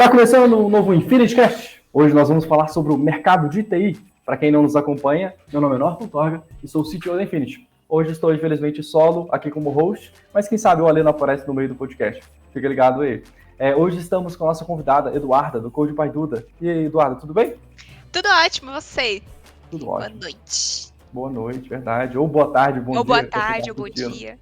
Está começando um novo InfinityCast. Hoje nós vamos falar sobre o mercado de TI. Para quem não nos acompanha, meu nome é Norton Torga e sou o CTO da Infinity. Hoje estou, infelizmente, solo aqui como host, mas quem sabe o Alê não aparece no meio do podcast. Fica ligado aí. Hoje estamos com a nossa convidada, Eduarda, do Code by Duda. E aí, Eduarda, tudo bem? Tudo ótimo, você? Tudo ótimo. Boa noite. Boa noite, verdade. Ou boa tarde, bom dia. Ou boa tarde, ou bom dia.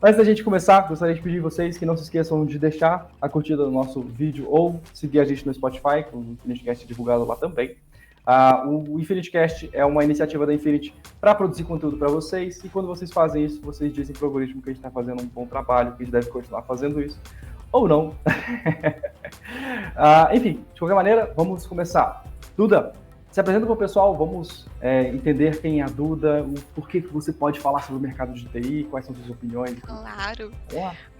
Antes da gente começar, gostaria de pedir a vocês que não se esqueçam de deixar a curtida do nosso vídeo ou seguir a gente no Spotify, com o InfinityCast divulgado lá também. O InfinityCast é uma iniciativa da Infinity para produzir conteúdo para vocês, e quando vocês fazem isso, vocês dizem para o algoritmo que a gente está fazendo um bom trabalho, que a gente deve continuar fazendo isso, ou não. Enfim, de qualquer maneira, vamos começar. Duda, se apresenta para o pessoal, vamos entender quem é a Duda, o porquê que você pode falar sobre o mercado de TI, quais são suas opiniões. Claro.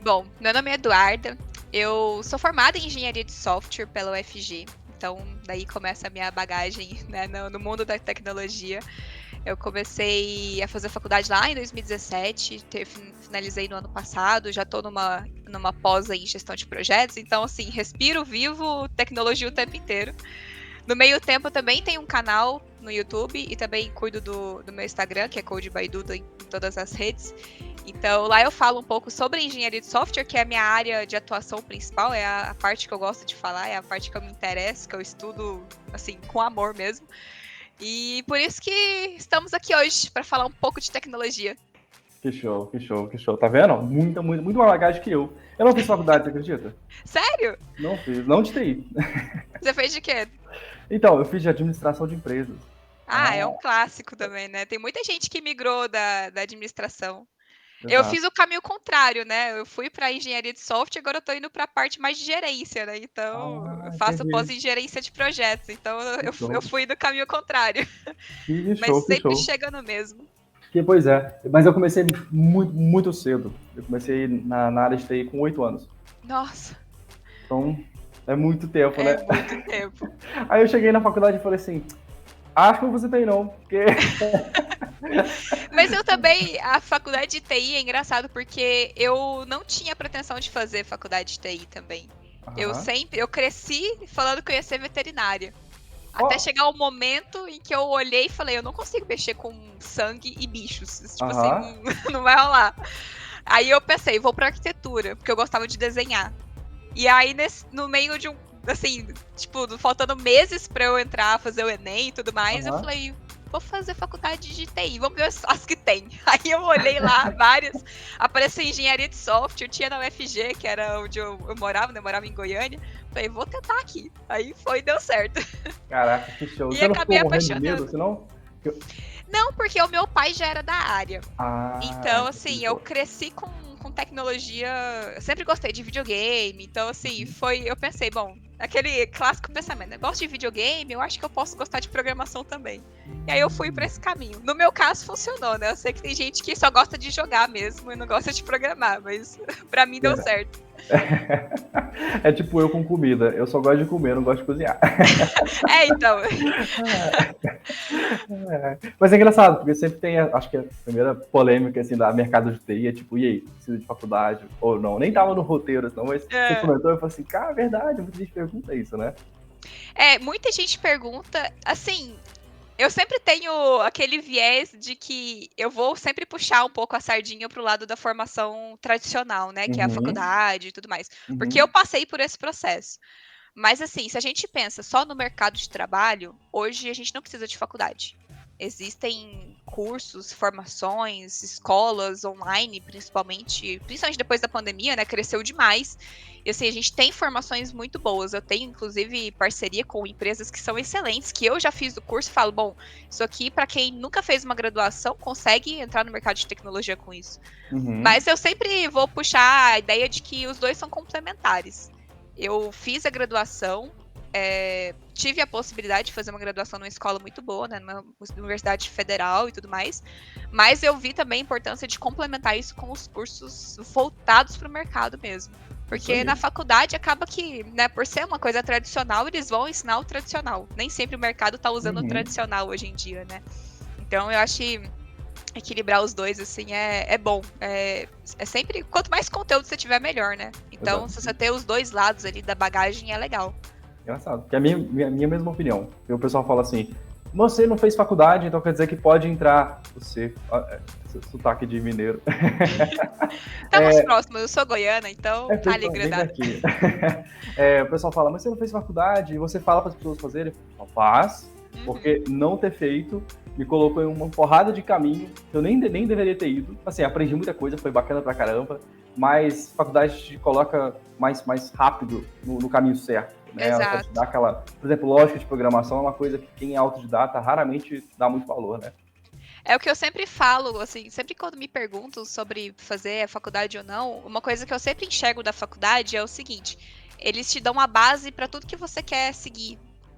Bom, meu nome é Eduarda, eu sou formada em Engenharia de Software pela UFG, então daí começa a minha bagagem, né, no mundo da tecnologia. Eu comecei a fazer faculdade lá em 2017, finalizei no ano passado, já estou numa pós em gestão de projetos, então assim, respiro, vivo tecnologia o tempo inteiro. No meio tempo, eu também tenho um canal no YouTube e também cuido do meu Instagram, que é Code by Duda em todas as redes. Então, lá eu falo um pouco sobre engenharia de software, que é a minha área de atuação principal, é a parte que eu gosto de falar, é a parte que eu me interesso, que eu estudo, assim, com amor mesmo. E por isso que estamos aqui hoje, para falar um pouco de tecnologia. Que show, que show, que show. Tá vendo? Muito mais bagagem que eu. Eu não fiz faculdade, você acredita? Sério? Não fiz, não de TI. Você fez de quê? Então, eu fiz de administração de empresas. É um clássico também, né? Tem muita gente que migrou da administração. Exato. Eu fiz o caminho contrário, né? Eu fui para engenharia de software, agora eu tô indo para a parte mais de gerência, né? Então, eu faço pós-gerência de projetos. Então, eu fui do caminho contrário. Que Mas show, sempre chega no mesmo. Pois é. Mas eu comecei muito cedo. Eu comecei na área de TI com 8 anos. Nossa. Então, é muito tempo, né? É muito tempo. Aí eu cheguei na faculdade e falei assim, acho que não vou fazer TI não, porque... Mas eu também, a faculdade de TI é engraçado porque eu não tinha pretensão de fazer faculdade de TI também. Eu cresci falando que eu ia ser veterinária. Até chegar o momento em que eu olhei e falei, eu não consigo mexer com sangue e bichos. Tipo assim, não vai rolar. Aí eu pensei, vou pra arquitetura, porque eu gostava de desenhar. E aí, no meio de assim, tipo, faltando meses pra eu entrar, fazer o Enem e tudo mais, eu falei, vou fazer faculdade de TI, vamos ver as que tem. Aí eu olhei lá, várias, apareceu engenharia de software, tinha na UFG, que era onde eu morava, né? Eu morava em Goiânia. Falei, vou tentar aqui. Aí deu certo. Caraca, que show. E você acabei não ficou apaixonando. De medo, senão? Não, porque o meu pai já era da área. Então, assim, eu cresci com tecnologia. Eu sempre gostei de videogame. Então, assim, eu pensei, bom, aquele clássico pensamento, né? Gosto de videogame, eu acho que eu posso gostar de programação também. E aí eu fui pra esse caminho. No meu caso, funcionou, né? Eu sei que tem gente que só gosta de jogar mesmo e não gosta de programar, mas pra mim deu certo. É tipo eu com comida. Eu só gosto de comer, não gosto de cozinhar. Então. Mas é engraçado, porque sempre tem, acho que a primeira polêmica assim, da mercado de TI é tipo, e aí, precisa de faculdade ou não? Nem tava no roteiro, assim, mas você comentou e eu falei assim, cara, é verdade, muita gente pergunta isso, né? Muita gente pergunta, assim, eu sempre tenho aquele viés de que eu vou sempre puxar um pouco a sardinha pro lado da formação tradicional, né, que é a faculdade e tudo mais, porque eu passei por esse processo. Mas assim, se a gente pensa só no mercado de trabalho, hoje a gente não precisa de faculdade. Existem cursos, formações, escolas online, principalmente depois da pandemia, né, cresceu demais. E assim, a gente tem formações muito boas. Eu tenho, inclusive, parceria com empresas que são excelentes, que eu já fiz o curso e falo, bom, isso aqui, para quem nunca fez uma graduação, consegue entrar no mercado de tecnologia com isso. Mas eu sempre vou puxar a ideia de que os dois são complementares. Eu fiz a graduação, tive a possibilidade de fazer uma graduação numa escola muito boa, né, numa universidade federal e tudo mais, mas eu vi também a importância de complementar isso com os cursos voltados para o mercado mesmo. Porque na faculdade acaba que, né, por ser uma coisa tradicional, eles vão ensinar o tradicional. Nem sempre o mercado está usando o tradicional hoje em dia, né? Então eu acho que equilibrar os dois, assim, é bom. É sempre, quanto mais conteúdo você tiver, melhor, né? Então, se você ter os dois lados ali da bagagem, é legal. Engraçado, que é a minha mesma opinião. E o pessoal fala assim, você não fez faculdade, então quer dizer que pode entrar. Você, sotaque de mineiro. Estamos próximos, eu sou goiana, então tá ali grudado. O pessoal fala, mas você não fez faculdade, e você fala para as pessoas fazerem? Faz, porque não ter feito me colocou em uma porrada de caminho que eu nem deveria ter ido. Assim, aprendi muita coisa, foi bacana pra caramba, mas faculdade te coloca mais rápido no caminho certo. Né? Ela te dá aquela... Por exemplo, lógica de programação é uma coisa que quem é autodidata raramente dá muito valor, né? É o que eu sempre falo, assim, sempre quando me perguntam sobre fazer a faculdade ou não, uma coisa que eu sempre enxergo da faculdade é o seguinte: eles te dão a base para tudo que você quer seguir.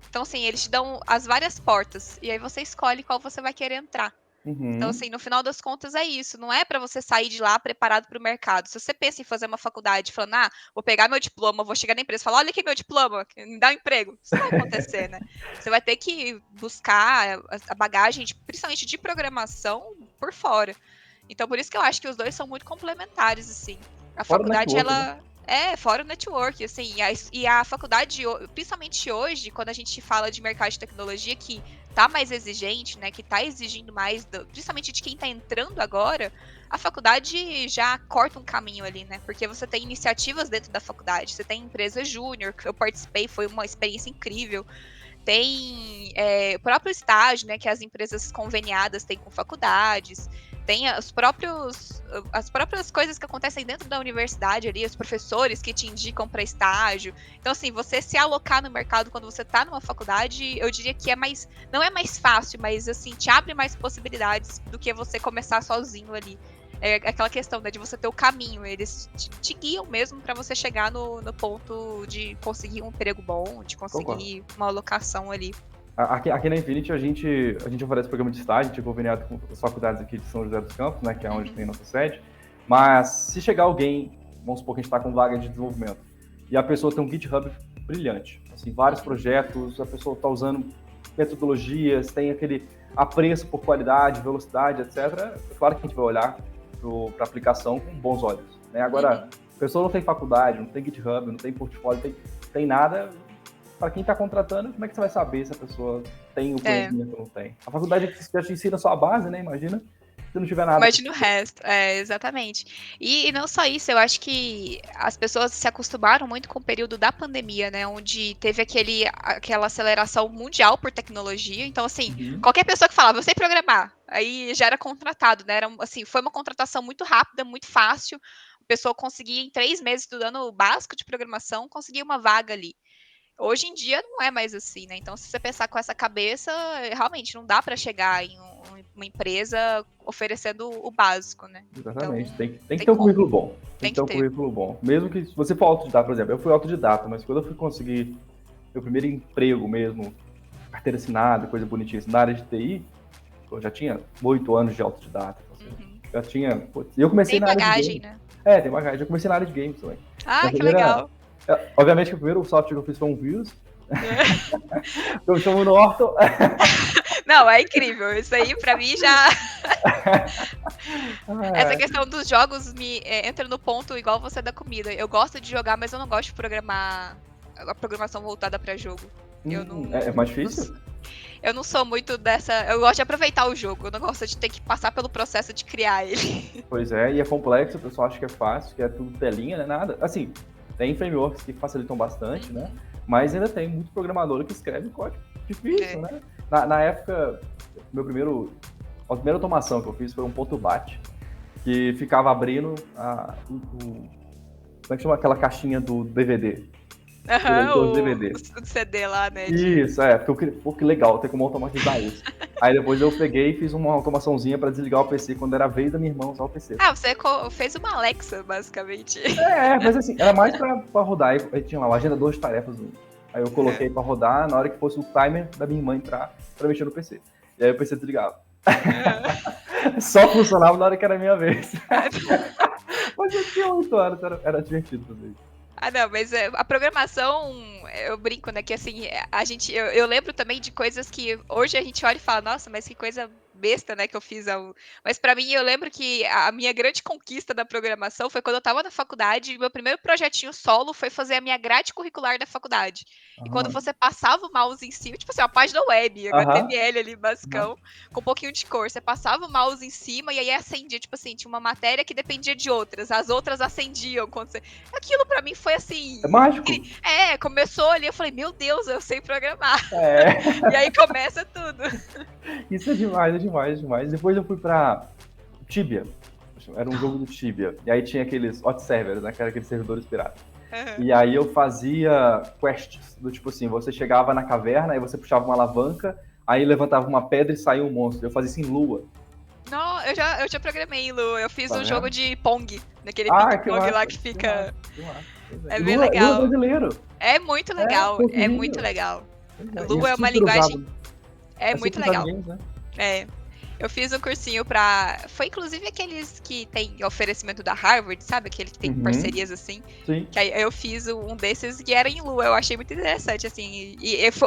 Então, assim, eles te dão as várias portas, e aí você escolhe qual você vai querer entrar. Então, assim, no final das contas é isso. Não é para você sair de lá preparado para o mercado. Se você pensa em fazer uma faculdade falando, vou pegar meu diploma, vou chegar na empresa e falar, olha aqui meu diploma, me dá um emprego. Isso não vai acontecer, né? Você vai ter que buscar a bagagem, principalmente de programação, por fora. Então, por isso que eu acho que os dois são muito complementares, assim. A faculdade, ela... fora o network, assim, e a faculdade, principalmente hoje, quando a gente fala de mercado de tecnologia, que tá mais exigente, né, que tá exigindo mais, principalmente de quem tá entrando agora, a faculdade já corta um caminho ali, né, porque você tem iniciativas dentro da faculdade, você tem empresa júnior, que eu participei, foi uma experiência incrível, tem o próprio estágio, né, que as empresas conveniadas têm com faculdades, tem as próprias coisas que acontecem dentro da universidade ali, os professores que te indicam para estágio. Então, assim, você se alocar no mercado quando você está numa faculdade, eu diria que não é mais fácil, mas, assim, te abre mais possibilidades do que você começar sozinho ali. É aquela questão, né, de você ter o caminho, eles te guiam mesmo para você chegar no ponto de conseguir um emprego bom, de conseguir uma alocação ali. Aqui na Infinity a gente oferece programa de estágio, tipo, conveniado com as faculdades aqui de São José dos Campos, né, que é onde tem nossa sede, mas se chegar alguém, vamos supor que a gente está com vaga de desenvolvimento, e a pessoa tem um GitHub brilhante, assim, vários projetos, a pessoa está usando metodologias, tem aquele apreço por qualidade, velocidade, etc., é claro que a gente vai olhar para a aplicação com bons olhos. Né? Agora, a pessoa não tem faculdade, não tem GitHub, não tem portfólio, não tem nada... Para quem está contratando, como é que você vai saber se a pessoa tem o conhecimento ou não tem? A faculdade já te ensina só a base, né? Imagina se não tiver nada. Imagina o resto, exatamente. E não só isso, eu acho que as pessoas se acostumaram muito com o período da pandemia, né? Onde teve aquela aceleração mundial por tecnologia. Então, assim, qualquer pessoa que falava, eu sei programar, aí já era contratado, né? Foi uma contratação muito rápida, muito fácil. A pessoa conseguia, em 3 meses, estudando o básico de programação, conseguir uma vaga ali. Hoje em dia não é mais assim, né? Então, se você pensar com essa cabeça, realmente não dá para chegar em uma empresa oferecendo o básico, né? Exatamente. Então, tem que ter um currículo bom. Tem que ter um currículo bom. Mesmo que se você for autodidata, por exemplo, eu fui autodidata, mas quando eu fui conseguir meu primeiro emprego mesmo, carteira assinada, coisa bonitinha, na área de TI, eu já tinha 8 anos de autodidata. Já tinha... Eu comecei na área de games. Né? Tem bagagem. Eu comecei na área de games também. Que legal. Obviamente que o primeiro software que eu fiz foi um vírus. Eu chamo no Norton. Não, é incrível. Isso aí, pra mim, já... Essa questão dos jogos entra no ponto igual você da comida. Eu gosto de jogar, mas eu não gosto de programar a programação voltada pra jogo. É mais difícil? Eu não sou muito dessa... Eu gosto de aproveitar o jogo. Eu não gosto de ter que passar pelo processo de criar ele. Pois é, e é complexo. O pessoal acha que é fácil, que é tudo telinha, né? Nada. Assim... Tem frameworks que facilitam bastante, né? Mas ainda tem muito programador que escreve código difícil, né? Na época, a primeira automação que eu fiz foi um ponto .bat, que ficava abrindo como é que chama aquela caixinha do DVD? O CD lá, né? Isso, porque que legal, tem como automatizar isso. Aí depois eu peguei e fiz uma automaçãozinha pra desligar o PC quando era a vez da minha irmã usar o PC. Você fez uma Alexa, basicamente. Mas assim, era mais pra rodar. Aí tinha lá, agendador de tarefas. Aí eu coloquei pra rodar na hora que fosse o timer da minha irmã entrar pra mexer no PC. E aí o PC desligava. Só funcionava na hora que era a minha vez. Mas eu tinha 8 anos, era divertido fazer isso. Não, mas a programação, eu brinco, né, que assim, eu lembro também de coisas que hoje a gente olha e fala, nossa, mas que coisa besta, né, que eu fiz. Mas pra mim, eu lembro que a minha grande conquista da programação foi quando eu estava na faculdade e meu primeiro projetinho solo foi fazer a minha grade curricular da faculdade. E quando Aham. você passava o mouse em cima, tipo assim, uma página web, Aham. HTML ali, Aham. basicão, com um pouquinho de cor. Você passava o mouse em cima e aí acendia, tipo assim, tinha uma matéria que dependia de outras. As outras acendiam quando você... Aquilo pra mim foi É assim... mágico. Começou ali, eu falei, meu Deus, eu sei programar. É. E aí começa tudo. Isso é demais, é demais, é demais. Depois eu fui pra Tibia. Era um jogo do Tibia. E aí tinha aqueles hot servers, né? Que era aqueles servidores piratas. Uhum. E aí eu fazia quests, do tipo assim, você chegava na caverna, aí você puxava uma alavanca, aí levantava uma pedra e saía um monstro. Eu fazia isso em Lua. Não, eu já programei, Lu. Eu fiz Tá um jogo vendo? de Pong, naquele Ah, que ping-pong lá massa, que que massa, fica. que massa. Pois É bem Lua é legal. brasileiro. É muito É, legal, é muito pouquinho. legal. E Lu é é uma super linguagem. usado. É muito super usado em legal. games, né? É. Eu fiz um cursinho pra. Foi inclusive aqueles que tem oferecimento da Harvard, sabe? Aquele que tem Uhum. parcerias assim. Sim. Que aí eu fiz um desses que era em Lua. Eu achei muito interessante, assim.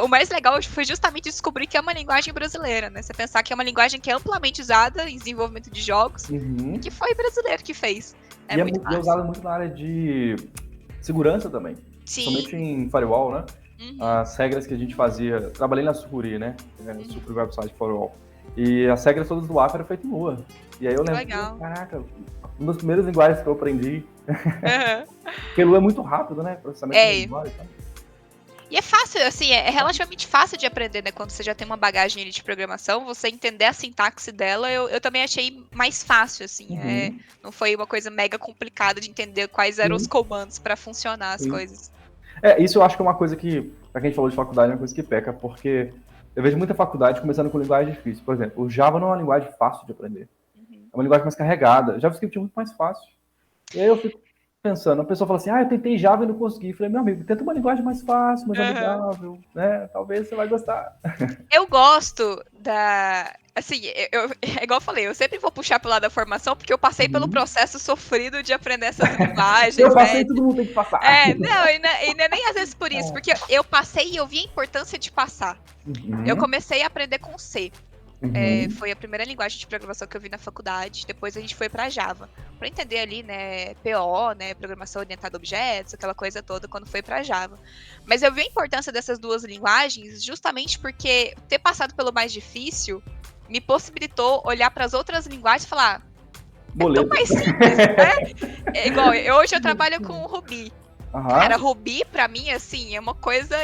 O mais legal foi justamente descobrir que é uma linguagem brasileira, né? Você pensar que é uma linguagem que é amplamente usada em desenvolvimento de jogos Uhum. e que foi brasileiro que fez. É E muito é massa. usado muito na área de segurança também. Principalmente Sim. em firewall, né? Uhum. As regras que a gente fazia. Trabalhei na Sucuri, né? Sucuri Website Firewall. E as regras todas do APA eram feitas em Lua. E aí eu lembro, Legal. caraca, uma das primeiras linguagens que eu aprendi. Uhum. Porque Lua é muito rápido, né? Processamento de memória e tal. E é fácil, assim, é relativamente fácil de aprender, né? Quando você já tem uma bagagem ali de programação, você entender a sintaxe dela, eu também achei mais fácil, assim. Uhum. Não foi uma coisa mega complicada de entender quais eram os comandos para funcionar as coisas. Isso eu acho que é uma coisa que, pra quem a gente falou de faculdade, é uma coisa que peca, porque eu vejo muita faculdade começando com linguagem difícil. Por exemplo, o Java não é uma linguagem fácil de aprender. É uma linguagem mais carregada. JavaScript é muito mais fácil. E aí eu fico pensando, a pessoa fala assim, eu tentei Java e não consegui. Eu falei, meu amigo, tenta uma linguagem mais fácil, mais amigável, né? Talvez você vai gostar. Eu gosto da... Assim, é igual eu falei, eu sempre vou puxar pro lado da formação, porque eu passei pelo processo sofrido de aprender essas linguagens, eu passei, né? todo mundo tem que passar. E não é nem às vezes por isso, porque eu passei e eu vi a importância de passar. Eu comecei a aprender com C. Foi a primeira linguagem de programação que eu vi na faculdade. Depois a gente foi para Java, para entender ali, né, PO, né, programação orientada a objetos, aquela coisa toda, quando foi para Java. Mas eu vi a importância dessas duas linguagens justamente porque ter passado pelo mais difícil me possibilitou olhar para as outras linguagens e falar, é tão mais simples, né? Igual, hoje eu trabalho com Ruby. Cara, Ruby, pra mim, assim, é uma coisa...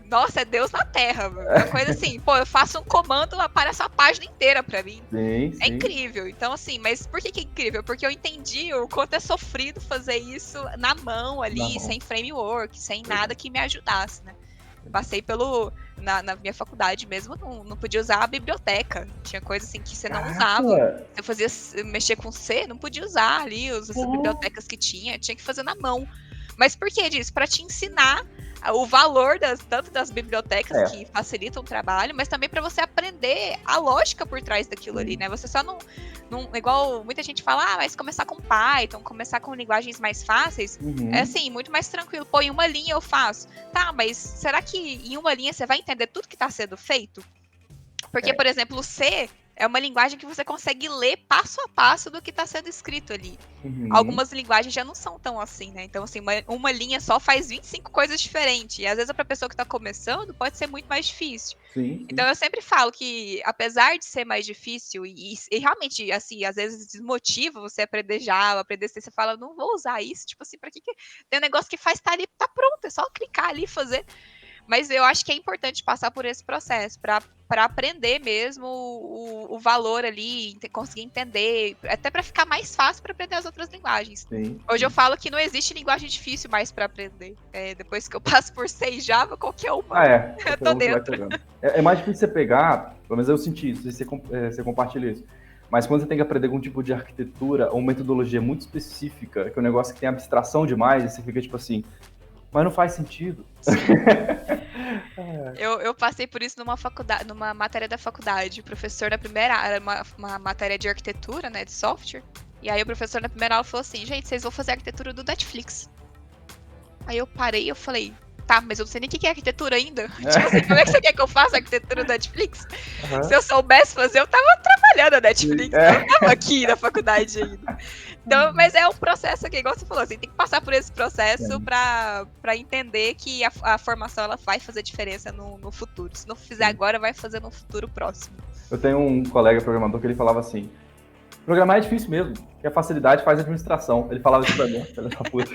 Nossa, é Deus na Terra. Uma coisa assim, eu faço um comando, aparece uma página inteira pra mim. Sim. É incrível. Então, assim, mas por que é incrível? Porque eu entendi o quanto é sofrido fazer isso na mão ali, sem framework, sem nada que me ajudasse, né? Passei na minha faculdade mesmo, não podia usar a biblioteca. Tinha coisa assim que você não usava. Você mexer com C, não podia usar ali as bibliotecas que tinha que fazer na mão. Mas por que disso? Para te ensinar o valor tanto das bibliotecas que facilitam o trabalho, mas também para você aprender a lógica por trás daquilo ali, né? Você só não igual muita gente fala, mas começar com Python, começar com linguagens mais fáceis, é assim, muito mais tranquilo. Pô, em uma linha eu faço. Tá, mas será que em uma linha você vai entender tudo que está sendo feito? Porque, por exemplo, o C é uma linguagem que você consegue ler passo a passo do que está sendo escrito ali. Algumas linguagens já não são tão assim, né? Então, assim, uma linha só faz 25 coisas diferentes. E às vezes para a pessoa que está começando pode ser muito mais difícil. Sim. Então eu sempre falo que, apesar de ser mais difícil, e realmente, assim, às vezes desmotiva você aprender Java, aprender C, você fala, não vou usar isso, tipo assim, para que tem um negócio que faz, tá ali, tá pronto, é só clicar ali e fazer. Mas eu acho que é importante passar por esse processo para aprender mesmo o valor ali, conseguir entender, até para ficar mais fácil para aprender as outras linguagens. Hoje eu falo que não existe linguagem difícil mais para aprender. Depois que eu passo por C e Java, qualquer uma, eu tô dentro. É mais difícil você pegar, pelo menos eu senti isso, você compartilha isso. Mas quando você tem que aprender algum tipo de arquitetura ou metodologia muito específica, que é um negócio que tem abstração demais, você fica tipo assim, mas não faz sentido. Eu passei por isso numa matéria da faculdade. O professor na primeira era uma matéria de arquitetura, né, de software. E aí o professor na primeira aula falou assim, gente, vocês vão fazer a arquitetura do Netflix. Aí eu parei e eu falei, tá, mas eu não sei nem o que é arquitetura ainda. Tipo assim, como é que você quer que eu faça a arquitetura da Netflix? Se eu soubesse fazer, eu tava trabalhando na Netflix, eu não tava aqui na faculdade ainda. Então, mas é um processo que, igual você falou, assim, tem que passar por esse processo pra entender que a formação ela vai fazer diferença no futuro. Se não fizer agora, vai fazer no futuro próximo. Eu tenho um colega programador que ele falava assim, programar é difícil mesmo, porque a facilidade faz a administração. Ele falava isso pra mim, filha da puta.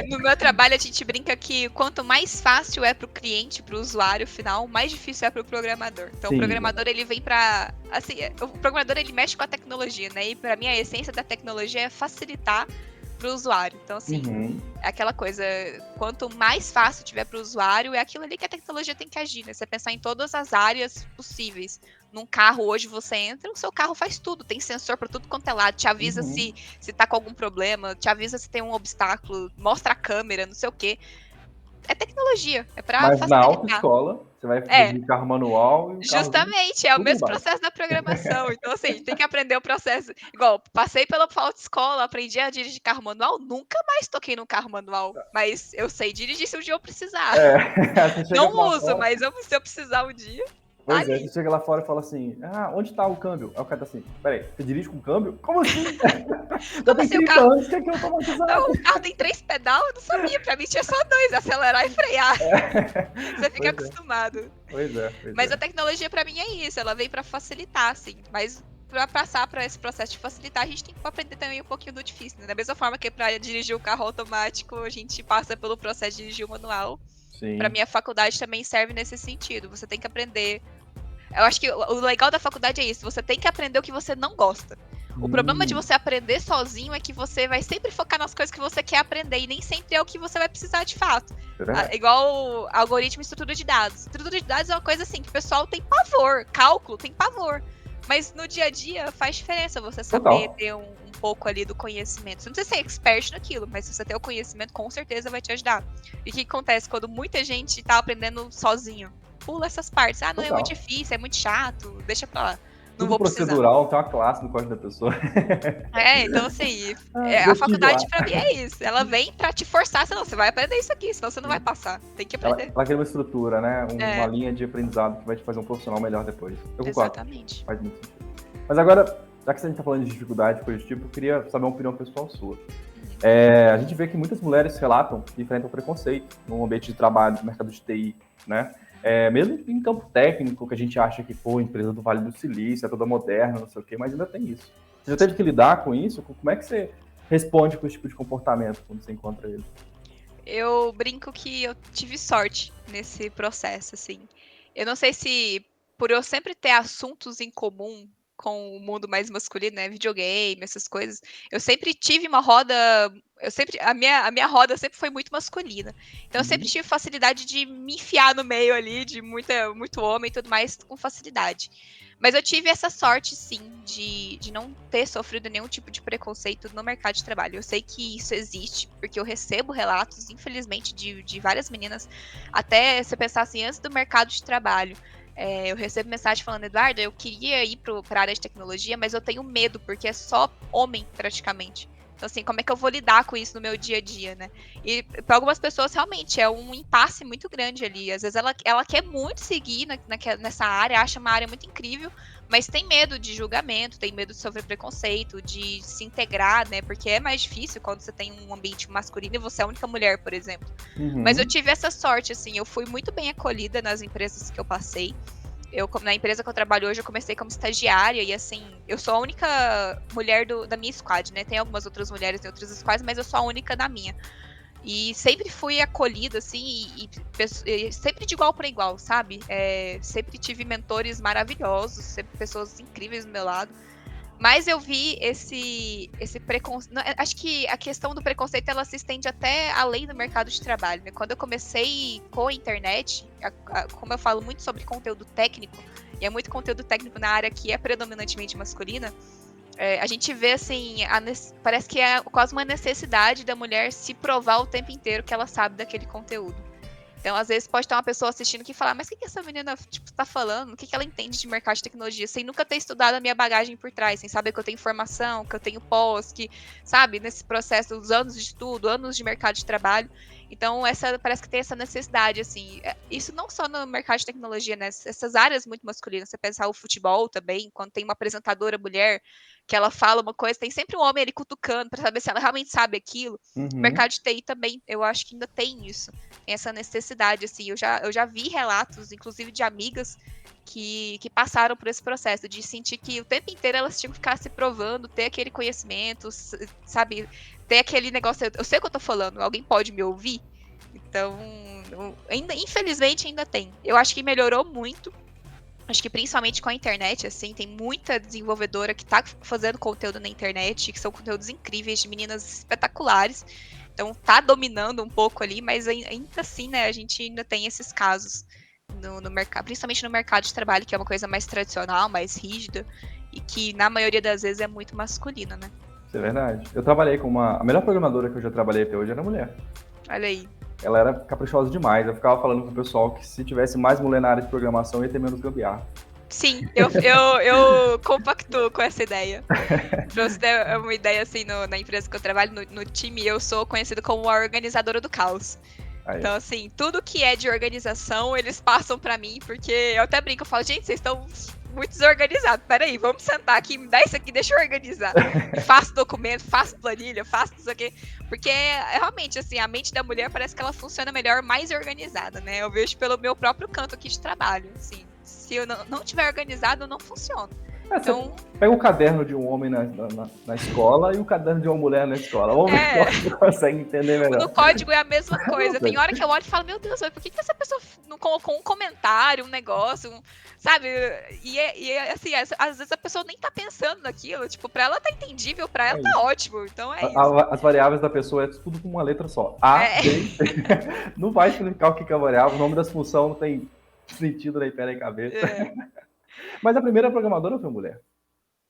No meu trabalho, a gente brinca que quanto mais fácil é pro cliente, pro usuário final, mais difícil é pro programador. Então, o programador, ele vem pra... Assim, o programador, ele mexe com a tecnologia, né? E pra mim, a essência da tecnologia é facilitar pro usuário. Então, assim, é aquela coisa, quanto mais fácil tiver pro usuário, é aquilo ali que a tecnologia tem que agir, né? Você pensar em todas as áreas possíveis. Num carro, hoje, você entra, o seu carro faz tudo. Tem sensor pra tudo quanto é lado. Te avisa se tá com algum problema, te avisa se tem um obstáculo, mostra a câmera, não sei o quê. É tecnologia, é pra facilitar. Mas na autoescola, você vai dirigir carro manual e justamente, é o mesmo processo da programação. Então, assim, tem que aprender o processo. Igual, passei pela autoescola, aprendi a dirigir carro manual, nunca mais toquei no carro manual. Mas eu sei dirigir se um dia eu precisar. Não uso, mas se eu precisar um dia... Pois é, você chega lá fora e fala assim, onde tá o câmbio? Aí o cara tá assim, peraí, você dirige com câmbio? Como assim? Como assim o carro? Anos, que é que eu tô automatizado? O carro tem 3 pedal? Eu não sabia, pra mim tinha só 2, acelerar e frear. Você fica acostumado. Pois é. Mas a tecnologia pra mim é isso, ela vem pra facilitar, assim, mas pra passar pra esse processo de facilitar, a gente tem que aprender também um pouquinho do difícil, né? Da mesma forma que pra dirigir o carro automático, a gente passa pelo processo de dirigir o manual. Sim. Pra mim, a faculdade também serve nesse sentido. Você tem que aprender. Eu acho que o legal da faculdade é isso. Você tem que aprender o que você não gosta. O problema de você aprender sozinho é que você vai sempre focar nas coisas que você quer aprender e nem sempre é o que você vai precisar de fato. Igual algoritmo e estrutura de dados. Estrutura de dados é uma coisa assim que o pessoal tem pavor. Cálculo tem pavor. Mas no dia a dia faz diferença você saber ter um pouco ali do conhecimento. Você não precisa ser expert naquilo, mas se você ter o conhecimento, com certeza vai te ajudar. E o que acontece quando muita gente tá aprendendo sozinho? Pula essas partes. Não, é muito difícil, é muito chato, deixa pra lá. Não vou precisar. Procedural, tem uma classe no código da pessoa. Então assim, a faculdade pra mim é isso. Ela vem pra te forçar, senão você vai aprender isso aqui, senão você não vai passar. Tem que aprender. Ela cria uma estrutura, né? Uma linha de aprendizado que vai te fazer um profissional melhor depois. Eu concordo. Exatamente. Faz muito sentido. Mas agora, já que a gente tá falando de dificuldade, coisa do tipo, eu queria saber uma opinião pessoal sua. A gente vê que muitas mulheres relatam que enfrentam preconceito no ambiente de trabalho, no mercado de TI, né? Mesmo em campo técnico, que a gente acha que, empresa do Vale do Silício, é toda moderna, não sei o quê, mas ainda tem isso. Você já teve que lidar com isso? Como é que você responde com esse tipo de comportamento quando você encontra ele? Eu brinco que eu tive sorte nesse processo, assim. Eu não sei se, por eu sempre ter assuntos em comum com o mundo mais masculino, né, videogame, essas coisas, eu sempre tive uma roda, a minha roda sempre foi muito masculina, então eu sempre tive facilidade de me enfiar no meio ali, de muito homem e tudo mais, com facilidade. Mas eu tive essa sorte, sim, de não ter sofrido nenhum tipo de preconceito no mercado de trabalho. Eu sei que isso existe, porque eu recebo relatos, infelizmente, de várias meninas, até você pensar assim, antes do mercado de trabalho, eu recebo mensagem falando, Eduardo, eu queria ir para a área de tecnologia, mas eu tenho medo, porque é só homem, praticamente. Então, assim, como é que eu vou lidar com isso no meu dia a dia, né? E para algumas pessoas, realmente, é um impasse muito grande ali. Às vezes ela quer muito seguir nessa área, acha uma área muito incrível, mas tem medo de julgamento, tem medo de sofrer preconceito, de se integrar, né? Porque é mais difícil quando você tem um ambiente masculino e você é a única mulher, por exemplo. Mas eu tive essa sorte, assim, eu fui muito bem acolhida nas empresas que eu passei. Na empresa que eu trabalho hoje, eu comecei como estagiária e, assim, eu sou a única mulher da minha squad, né? Tem algumas outras mulheres em outras squads, mas eu sou a única da minha. E sempre fui acolhida, assim, e sempre de igual para igual, sabe? Sempre tive mentores maravilhosos, sempre pessoas incríveis do meu lado. Mas eu vi esse preconceito. Acho que a questão do preconceito ela se estende até além do mercado de trabalho, né? Quando eu comecei com a internet, como eu falo muito sobre conteúdo técnico, e é muito conteúdo técnico na área que é predominantemente masculina, a gente vê assim, parece que é quase uma necessidade da mulher se provar o tempo inteiro que ela sabe daquele conteúdo. Então, às vezes, pode ter uma pessoa assistindo que fala, mas o que essa menina, tipo, tá falando? O que ela entende de mercado de tecnologia? Sem nunca ter estudado a minha bagagem por trás, sem saber que eu tenho formação, que eu tenho pós, que, sabe, nesse processo, os anos de estudo, anos de mercado de trabalho. Então, parece que tem essa necessidade, assim. Isso não só no mercado de tecnologia, né? Essas áreas muito masculinas. Você pensar o futebol também, quando tem uma apresentadora mulher que ela fala uma coisa, tem sempre um homem ali cutucando para saber se ela realmente sabe aquilo. O mercado de TI também, eu acho que ainda tem isso. Tem essa necessidade, assim. Eu já vi relatos, inclusive de amigas, que passaram por esse processo, de sentir que o tempo inteiro elas tinham que ficar se provando, ter aquele conhecimento, sabe? Ter aquele negócio, eu sei o que eu tô falando, alguém pode me ouvir? Então, infelizmente ainda tem. Eu acho que melhorou muito. Acho que principalmente com a internet, assim, tem muita desenvolvedora que tá fazendo conteúdo na internet, que são conteúdos incríveis, de meninas espetaculares. Então tá dominando um pouco ali, mas ainda assim, né, a gente ainda tem esses casos no mercado, principalmente no mercado de trabalho, que é uma coisa mais tradicional, mais rígida, e que na maioria das vezes é muito masculina, né? Isso é verdade. Eu trabalhei com a melhor programadora que eu já trabalhei até hoje era mulher. Olha aí. Ela era caprichosa demais. Eu ficava falando com o pessoal que se tivesse mais mulher na área de programação, ia ter menos gambiarra. Sim, eu compactuo com essa ideia. Pra você ter uma ideia, assim, na empresa que eu trabalho, no time, eu sou conhecida como a organizadora do caos. Aí. Então, assim, tudo que é de organização, eles passam pra mim, porque eu até brinco, eu falo, gente, vocês estão muito desorganizados. Peraí, vamos sentar aqui, me dá isso aqui, deixa eu organizar. Faço documento, faço planilha, faço isso aqui. Porque, realmente, assim, a mente da mulher parece que ela funciona melhor, mais organizada, né? Eu vejo pelo meu próprio canto aqui de trabalho, assim. Se eu não tiver organizado, não funciona. Então, pega o caderno de um homem na escola e o caderno de uma mulher na escola. Vamos ver se você consegue entender melhor. No código é a mesma coisa. Tem hora que eu olho e falo, meu Deus, por que essa pessoa não colocou um comentário, um negócio, sabe? E assim, às vezes a pessoa nem tá pensando naquilo. Tipo, pra ela tá entendível, pra ela tá ótimo. Então é isso. As variáveis da pessoa é tudo com uma letra só. A, B, C. Não vai explicar o que é variável. O nome das funções não tem sentido nem pé nem cabeça. Mas a primeira programadora foi mulher.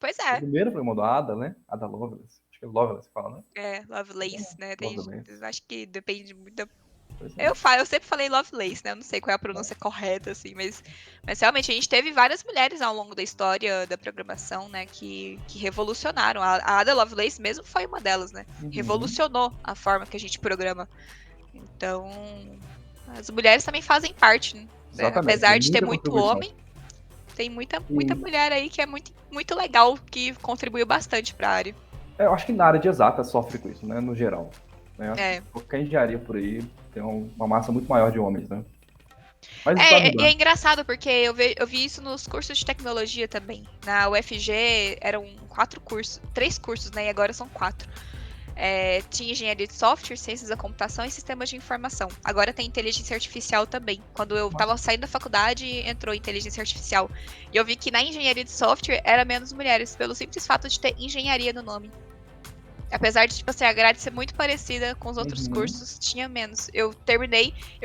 Pois é. A primeira programadora, a Ada, né? Ada Lovelace. Acho que é Lovelace que fala, né? Lovelace, né? Lovelace. Acho que depende muito da... Eu sempre falei Lovelace, né? Eu não sei qual é a pronúncia correta, assim, mas realmente a gente teve várias mulheres ao longo da história da programação, né? Que revolucionaram. A Ada Lovelace mesmo foi uma delas, né? Revolucionou a forma que a gente programa. Então, as mulheres também fazem parte, né? Apesar de ter muito homem, tem muita mulher aí que é muito, muito legal, que contribuiu bastante para a área. Eu acho que na área de exata sofre com isso, né? No geral. Né? Qualquer engenharia por aí tem uma massa muito maior de homens, né? Mas e é engraçado, porque eu vi isso nos cursos de tecnologia também. Na UFG eram 3 cursos, né? E agora são 4. Tinha engenharia de software, ciências da computação e sistemas de informação. Agora tem inteligência artificial também. Quando eu estava saindo da faculdade, entrou inteligência artificial. E eu vi que na engenharia de software era menos mulheres, pelo simples fato de ter engenharia no nome. Apesar de, tipo assim, a grade ser muito parecida com os outros cursos, tinha menos. Eu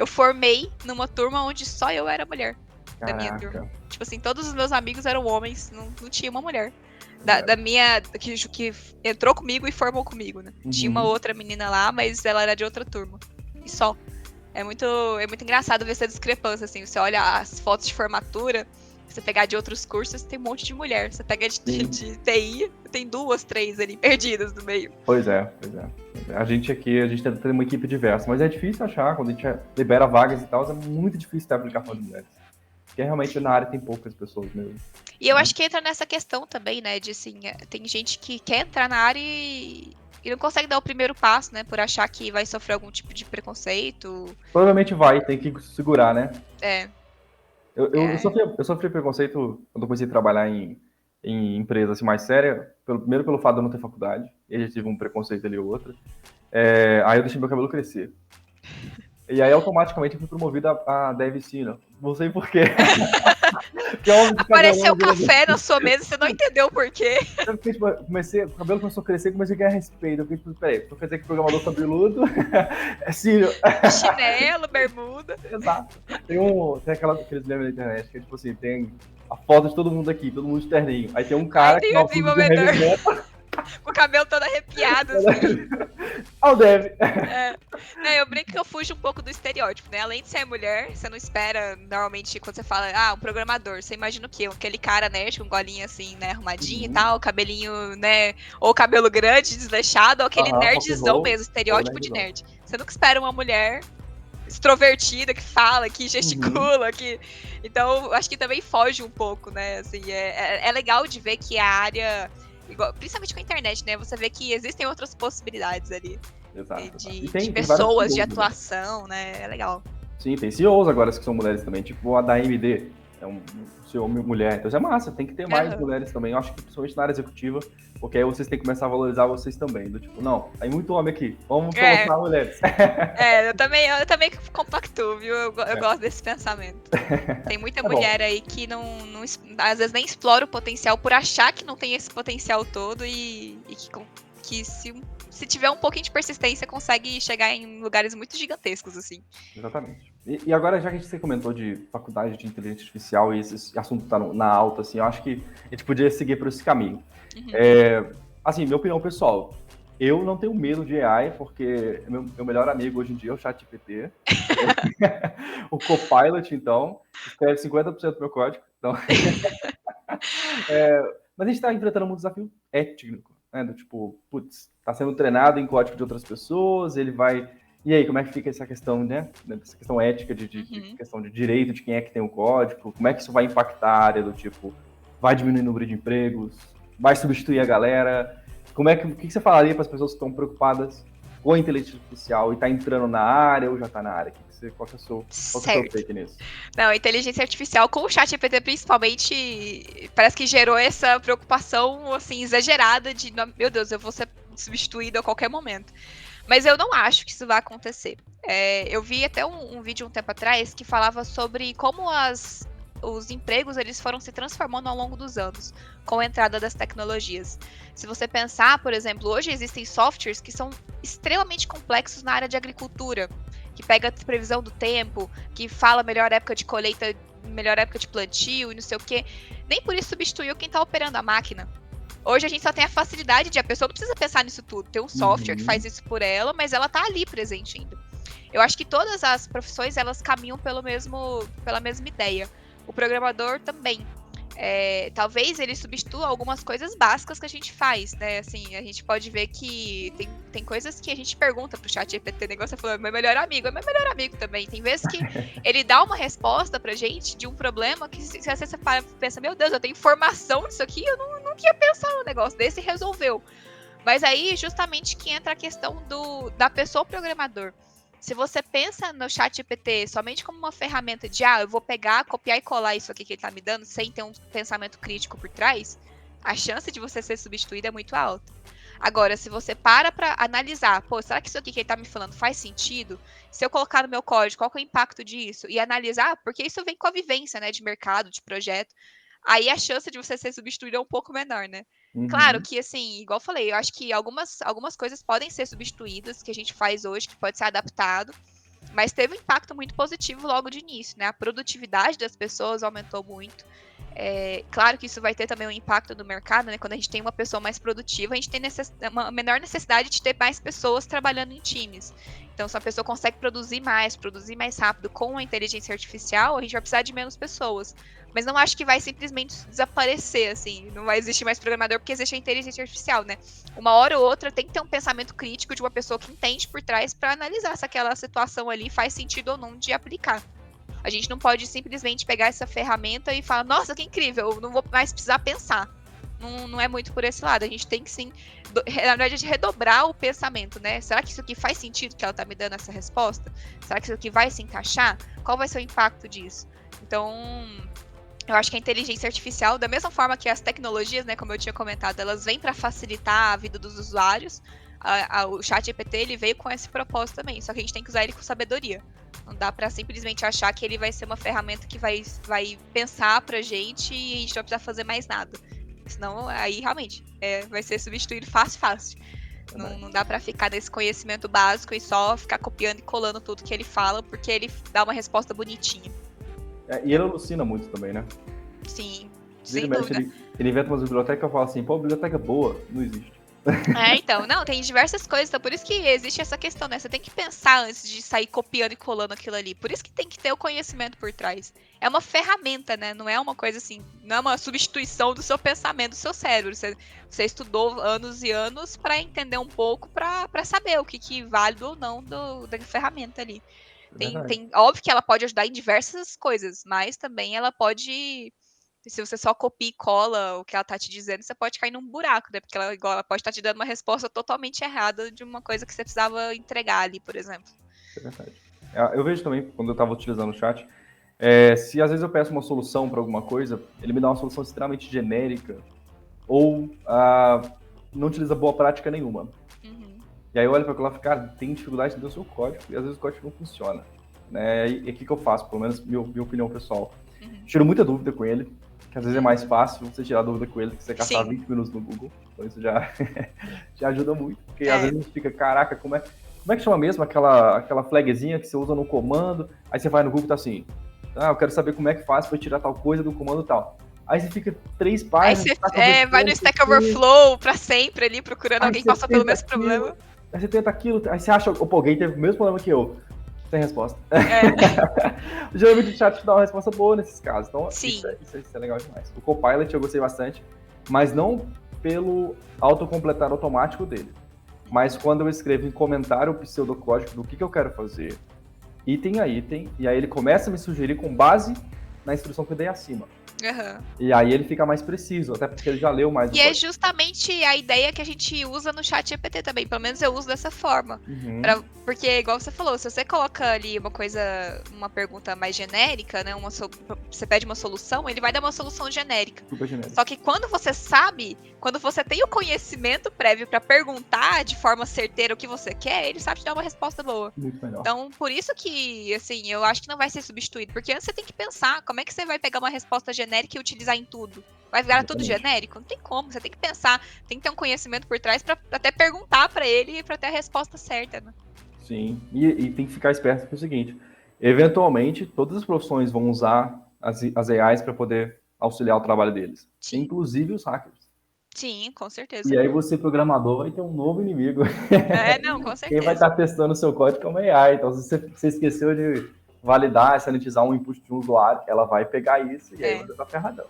formei numa turma onde só eu era mulher. Da minha turma. Tipo assim, todos os meus amigos eram homens, não tinha uma mulher. Da minha, que entrou comigo e formou comigo, né? Tinha uma outra menina lá, mas ela era de outra turma. E só. É muito engraçado ver essa discrepância, assim. Você olha as fotos de formatura, você pegar de outros cursos, tem um monte de mulher. Você pega de TI, tem 2, 3 ali perdidas no meio. Pois é. A gente tem uma equipe diversa, mas é difícil achar, quando a gente libera vagas e tal, é muito difícil ter aplicação de mulheres. Porque realmente na área tem poucas pessoas mesmo. E eu acho que entra nessa questão também, né, de assim, tem gente que quer entrar na área e não consegue dar o primeiro passo, né, por achar que vai sofrer algum tipo de preconceito. Provavelmente vai, tem que segurar, né? Eu sofri preconceito quando eu comecei a trabalhar em empresa assim, mais séria, primeiro pelo fato de eu não ter faculdade, e a gente tive um preconceito ali ou outro. Aí eu deixei meu cabelo crescer. E aí, automaticamente, eu fui promovido a Dev Senior. Não sei porquê. Apareceu café na sua mesa, você não entendeu o porquê. Eu fiquei, tipo, o cabelo começou a crescer e comecei a ganhar respeito. Eu fiquei, tipo, peraí, quer dizer que programador cabeludo é Senior. Chinelo, bermuda. Exato. Tem aqueles memes na internet, que é tipo assim, tem a foto de todo mundo aqui, todo mundo de terninho. Aí tem um cara que é o desenvolvedor. Com o cabelo todo arrepiado, assim. Ao deve. Eu brinco que eu fujo um pouco do estereótipo, né? Além de ser mulher, você não espera, normalmente, quando você fala, um programador, você imagina o quê? Aquele cara nerd com golinha assim, né, arrumadinho e tal, cabelinho, né, ou cabelo grande, desleixado, ou aquele nerdzão mesmo, estereótipo de nerd. Você nunca espera uma mulher extrovertida, que fala, que gesticula, que... Então, acho que também foge um pouco, né, assim, é legal de ver que a área, principalmente com a internet, né, você vê que existem outras possibilidades ali. Exato. De pessoas, de atuação, né, é legal. Sim, tem CEOs agora que são mulheres também, tipo a da AMD, é um CEO mulher, então isso é massa, tem que ter mais mulheres também, eu acho que principalmente na área executiva, porque aí vocês têm que começar a valorizar vocês também, do tipo, não, tem muito homem aqui, vamos colocar mulheres. Eu também compactuo, viu, eu gosto desse pensamento. Tem muita mulher aí que não, às vezes nem explora o potencial por achar que não tem esse potencial todo e que se tiver um pouquinho de persistência, consegue chegar em lugares muito gigantescos, assim. Exatamente. E agora, já que você comentou de faculdade de inteligência artificial e esse assunto tá na alta, assim, eu acho que a gente podia seguir por esse caminho. Assim, minha opinião pessoal, eu não tenho medo de AI, porque meu melhor amigo hoje em dia é o ChatGPT. O Copilot, então, escreve 50% do meu código. Então... mas a gente está enfrentando um desafio ético, né? Do tipo, putz, está sendo treinado em código de outras pessoas, ele vai... E aí, como é que fica essa questão, né? Essa questão ética de questão de direito de quem é que tem o código, como é que isso vai impactar a área do tipo, vai diminuir o número de empregos, vai substituir a galera? O que você falaria para as pessoas que estão preocupadas com a inteligência artificial e tá entrando na área ou já tá na área? Qual que é o seu take nisso? Não, a inteligência artificial com o ChatGPT principalmente parece que gerou essa preocupação assim exagerada de, meu Deus, eu vou ser substituído a qualquer momento. Mas eu não acho que isso vai acontecer. Eu vi até um vídeo um tempo atrás que falava sobre como os empregos eles foram se transformando ao longo dos anos com a entrada das tecnologias. Se você pensar, por exemplo, hoje existem softwares que são extremamente complexos na área de agricultura, que pega a previsão do tempo, que fala melhor época de colheita, melhor época de plantio e não sei o quê. Nem por isso substituiu quem está operando a máquina. Hoje a gente só tem a facilidade de a pessoa não precisa pensar nisso tudo. Tem um software que faz isso por ela, mas ela tá ali presente ainda. Eu acho que todas as profissões, elas caminham pela mesma ideia. O programador também. Talvez ele substitua algumas coisas básicas que a gente faz, né? Assim, a gente pode ver que tem coisas que a gente pergunta pro ChatGPT, negócio falou, meu melhor amigo também. Tem vezes que ele dá uma resposta pra gente de um problema que se você pensa, meu Deus, eu tenho informação disso aqui, eu não ia pensar num negócio desse e resolveu. Mas aí, justamente, que entra a questão da pessoa programador. Se você pensa no ChatGPT somente como uma ferramenta de, eu vou pegar, copiar e colar isso aqui que ele tá me dando, sem ter um pensamento crítico por trás, a chance de você ser substituído é muito alta. Agora, se você para analisar, será que isso aqui que ele tá me falando faz sentido? Se eu colocar no meu código, qual que é o impacto disso? E analisar, porque isso vem com a vivência, né, de mercado, de projeto. Aí a chance de você ser substituído é um pouco menor, né? Claro que, assim, igual eu falei, eu acho que algumas coisas podem ser substituídas, que a gente faz hoje, que pode ser adaptado, mas teve um impacto muito positivo logo de início, né? A produtividade das pessoas aumentou muito. Claro que isso vai ter também um impacto no mercado, né? Quando a gente tem uma pessoa mais produtiva, a gente tem uma menor necessidade de ter mais pessoas trabalhando em times. Então, se a pessoa consegue produzir mais rápido com a inteligência artificial, a gente vai precisar de menos pessoas. Mas não acho que vai simplesmente desaparecer, assim. Não vai existir mais programador porque existe a inteligência artificial, né? Uma hora ou outra tem que ter um pensamento crítico de uma pessoa que entende por trás para analisar se aquela situação ali faz sentido ou não de aplicar. A gente não pode simplesmente pegar essa ferramenta e falar, nossa, que incrível, eu não vou mais precisar pensar. Não é muito por esse lado. A gente tem que, sim, na verdade, redobrar o pensamento, né? Será que isso aqui faz sentido que ela tá me dando essa resposta? Será que isso aqui vai se encaixar? Qual vai ser o impacto disso? Então, eu acho que a inteligência artificial, da mesma forma que as tecnologias, né, como eu tinha comentado, elas vêm para facilitar a vida dos usuários. O ChatGPT, ele veio com esse propósito também, só que a gente tem que usar ele com sabedoria. Não dá para simplesmente achar que ele vai ser uma ferramenta que vai pensar pra gente e a gente não vai precisar fazer mais nada. Senão, aí realmente vai ser substituído fácil. Não dá para ficar nesse conhecimento básico e só ficar copiando e colando tudo que ele fala, porque ele dá uma resposta bonitinha. E ele alucina muito também, né? Sim, sem dúvida. Ele inventa umas bibliotecas e fala assim, biblioteca boa não existe. Então, não, tem diversas coisas, então por isso que existe essa questão, né? Você tem que pensar antes de sair copiando e colando aquilo ali. Por isso que tem que ter o conhecimento por trás. É uma ferramenta, né? Não é uma coisa assim, não é uma substituição do seu pensamento, do seu cérebro. Você estudou anos e anos para entender um pouco, para saber o que é válido ou não da ferramenta ali. Óbvio que ela pode ajudar em diversas coisas, mas também ela pode. Se você só copia e cola o que ela tá te dizendo, você pode cair num buraco, né? Porque ela pode estar te dando uma resposta totalmente errada de uma coisa que você precisava entregar ali, por exemplo. É verdade. Eu vejo também, quando eu estava utilizando o chat, se às vezes eu peço uma solução para alguma coisa, ele me dá uma solução extremamente genérica ou não utiliza boa prática nenhuma. E aí eu olho para aquilo e falo, cara, tem dificuldade de entender o seu código, e às vezes o código não funciona. Né? E o que eu faço? Pelo menos minha opinião pessoal. Tiro muita dúvida com ele, que às vezes é mais fácil você tirar dúvida com ele que você caçar 20 minutos no Google. Então isso já ajuda muito. Porque às vezes a gente fica, caraca, como é que chama mesmo aquela flagzinha que você usa no comando? Aí você vai no Google e tá assim, eu quero saber como é que faz para tirar tal coisa do comando tal. Aí você fica 3 páginas... Aí você vai no Stack Overflow pra sempre ali, procurando alguém que passou pelo mesmo problema. Aí você tenta aquilo, aí você acha, alguém teve o mesmo problema que eu. Sem resposta. Geralmente o chat te dá uma resposta boa nesses casos. Então, isso é legal demais. O Copilot eu gostei bastante, mas não pelo autocompletar automático dele. Mas quando eu escrevo em comentário o pseudocódigo do que eu quero fazer, item a item, e aí ele começa a me sugerir com base na instrução que eu dei acima. E aí ele fica mais preciso, até porque ele já leu mais. E é justamente a ideia que a gente usa no chat GPT também, pelo menos eu uso dessa forma. Porque, igual você falou, se você coloca ali uma pergunta mais genérica, né? Você pede uma solução, ele vai dar uma solução genérica. Super genérica. Só que quando você tem o conhecimento prévio para perguntar de forma certeira o que você quer, ele sabe te dar uma resposta boa. Muito melhor. Então, por isso que, assim, eu acho que não vai ser substituído. Porque antes você tem que pensar, como é que você vai pegar uma resposta genérica e utilizar em tudo? Vai virar tudo genérico? Não tem como. Você tem que pensar, tem que ter um conhecimento por trás para até perguntar para ele para ter a resposta certa, né? Sim, e tem que ficar esperto com o seguinte, eventualmente todas as profissões vão usar as AIs para poder auxiliar o trabalho deles, inclusive os hackers. Sim, com certeza. E aí você, programador, vai ter um novo inimigo. Não, com certeza. Quem vai estar testando o seu código é uma AI, então se você esqueceu de validar, sanitizar um input de um usuário, ela vai pegar isso e aí você tá ferradão.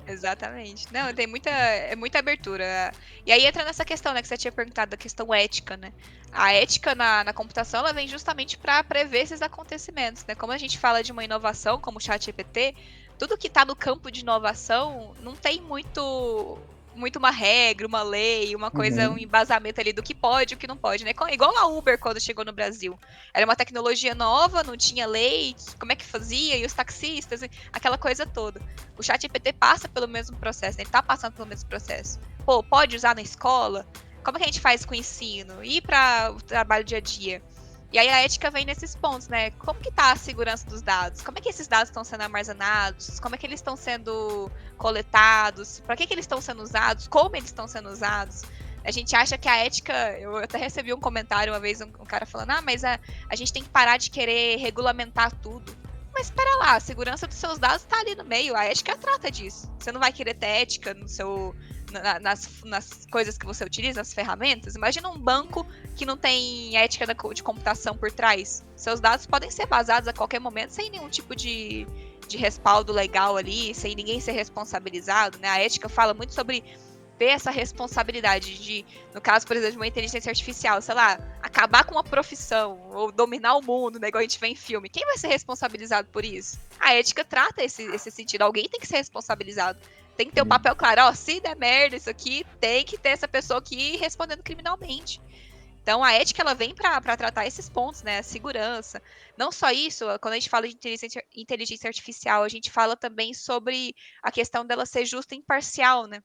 Exatamente. Não, tem muita abertura. E aí entra nessa questão, né, que você tinha perguntado, da questão ética, né? A ética na computação, ela vem justamente para prever esses acontecimentos, né? Como a gente fala de uma inovação, como o ChatGPT, tudo que está no campo de inovação não tem muito uma regra, uma lei, uma coisa, um embasamento ali do que pode e o que não pode, né? Igual a Uber quando chegou no Brasil. Era uma tecnologia nova, não tinha lei, como é que fazia, e os taxistas, aquela coisa toda. O ChatGPT passa pelo mesmo processo, né? Ele tá passando pelo mesmo processo. Pô, pode usar na escola? Como é que a gente faz com o ensino? E para o trabalho dia a dia? E aí a ética vem nesses pontos, né? Como que tá a segurança dos dados? Como é que esses dados estão sendo armazenados? Como é que eles estão sendo coletados? Para que eles estão sendo usados? Como eles estão sendo usados? A gente acha que a ética... Eu até recebi um comentário uma vez, um cara falando, mas a gente tem que parar de querer regulamentar tudo. Mas espera lá, a segurança dos seus dados está ali no meio. A ética trata disso. Você não vai querer ter ética no seu... nas coisas que você utiliza, nas ferramentas. Imagina um banco que não tem ética de computação por trás. Seus dados podem ser vazados a qualquer momento sem nenhum tipo de respaldo legal ali, sem ninguém ser responsabilizado, né? A ética fala muito sobre ter essa responsabilidade de, no caso, por exemplo, de uma inteligência artificial, sei lá, acabar com uma profissão ou dominar o mundo, né, igual a gente vê em filme. Quem vai ser responsabilizado por isso? A ética trata esse sentido. Alguém tem que ser responsabilizado. Tem que ter o papel claro, se der merda isso aqui, tem que ter essa pessoa aqui respondendo criminalmente. Então, a ética, ela vem para tratar esses pontos, né? A segurança. Não só isso, quando a gente fala de inteligência artificial, a gente fala também sobre a questão dela ser justa e imparcial, né?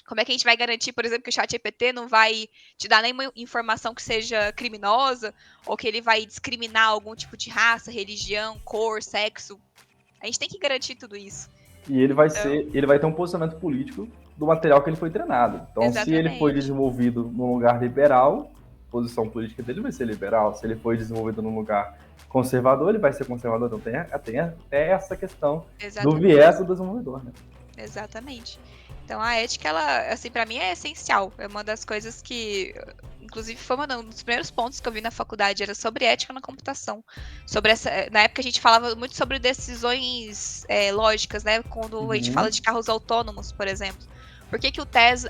Como é que a gente vai garantir, por exemplo, que o ChatGPT não vai te dar nenhuma informação que seja criminosa ou que ele vai discriminar algum tipo de raça, religião, cor, sexo? A gente tem que garantir tudo isso. E ele vai ter um posicionamento político do material que ele foi treinado. Então, se ele foi desenvolvido num lugar liberal, a posição política dele vai ser liberal. Se ele foi desenvolvido num lugar conservador, ele vai ser conservador. Então, tem até essa questão do viés do desenvolvedor, né? Exatamente. Então a ética, ela, assim, pra mim é essencial. É uma das coisas que, inclusive, foi um dos primeiros pontos que eu vi na faculdade, era sobre ética na computação. Sobre essa, na época a gente falava muito sobre decisões lógicas, né? Quando a gente fala de carros autônomos, por exemplo. Por que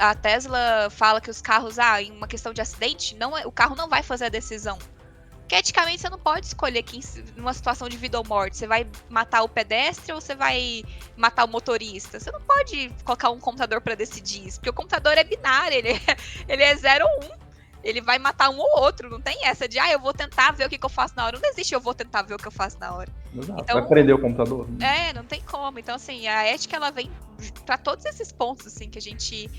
a Tesla fala que os carros, em uma questão de acidente, o carro não vai fazer a decisão? Porque eticamente você não pode escolher numa situação de vida ou morte. Você vai matar o pedestre ou você vai matar o motorista? Você não pode colocar um computador para decidir isso. Porque o computador é binário, ele é 0 ou 1. Ele vai matar um ou outro. Não tem essa de, eu vou tentar ver o que eu faço na hora. Não existe eu vou tentar ver o que eu faço na hora. Exato. Então, vai prender o computador? Não tem como. Então, assim, a ética, ela vem para todos esses pontos, assim, que a gente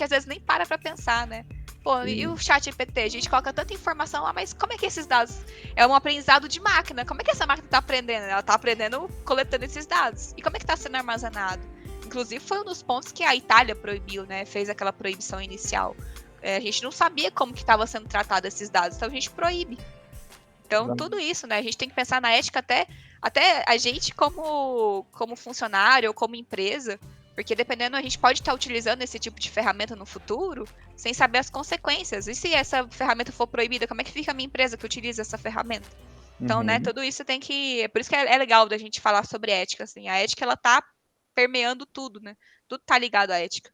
às vezes nem para pensar, né? Pô, e o chat GPT? A gente coloca tanta informação lá, mas como é que esses dados... É um aprendizado de máquina. Como é que essa máquina tá aprendendo? Ela tá aprendendo coletando esses dados. E como é que tá sendo armazenado? Inclusive, foi um dos pontos que a Itália proibiu, né? Fez aquela proibição inicial. A gente não sabia como que estava sendo tratado esses dados, então a gente proíbe. Então, tudo isso, né? A gente tem que pensar na ética até a gente como funcionário ou como empresa, porque dependendo, a gente pode estar utilizando esse tipo de ferramenta no futuro sem saber as consequências. E se essa ferramenta for proibida, como é que fica a minha empresa que utiliza essa ferramenta? Então, né, tudo isso tem que... É por isso que é legal da gente falar sobre ética, assim. A ética, ela tá permeando tudo, né? Tudo tá ligado à ética.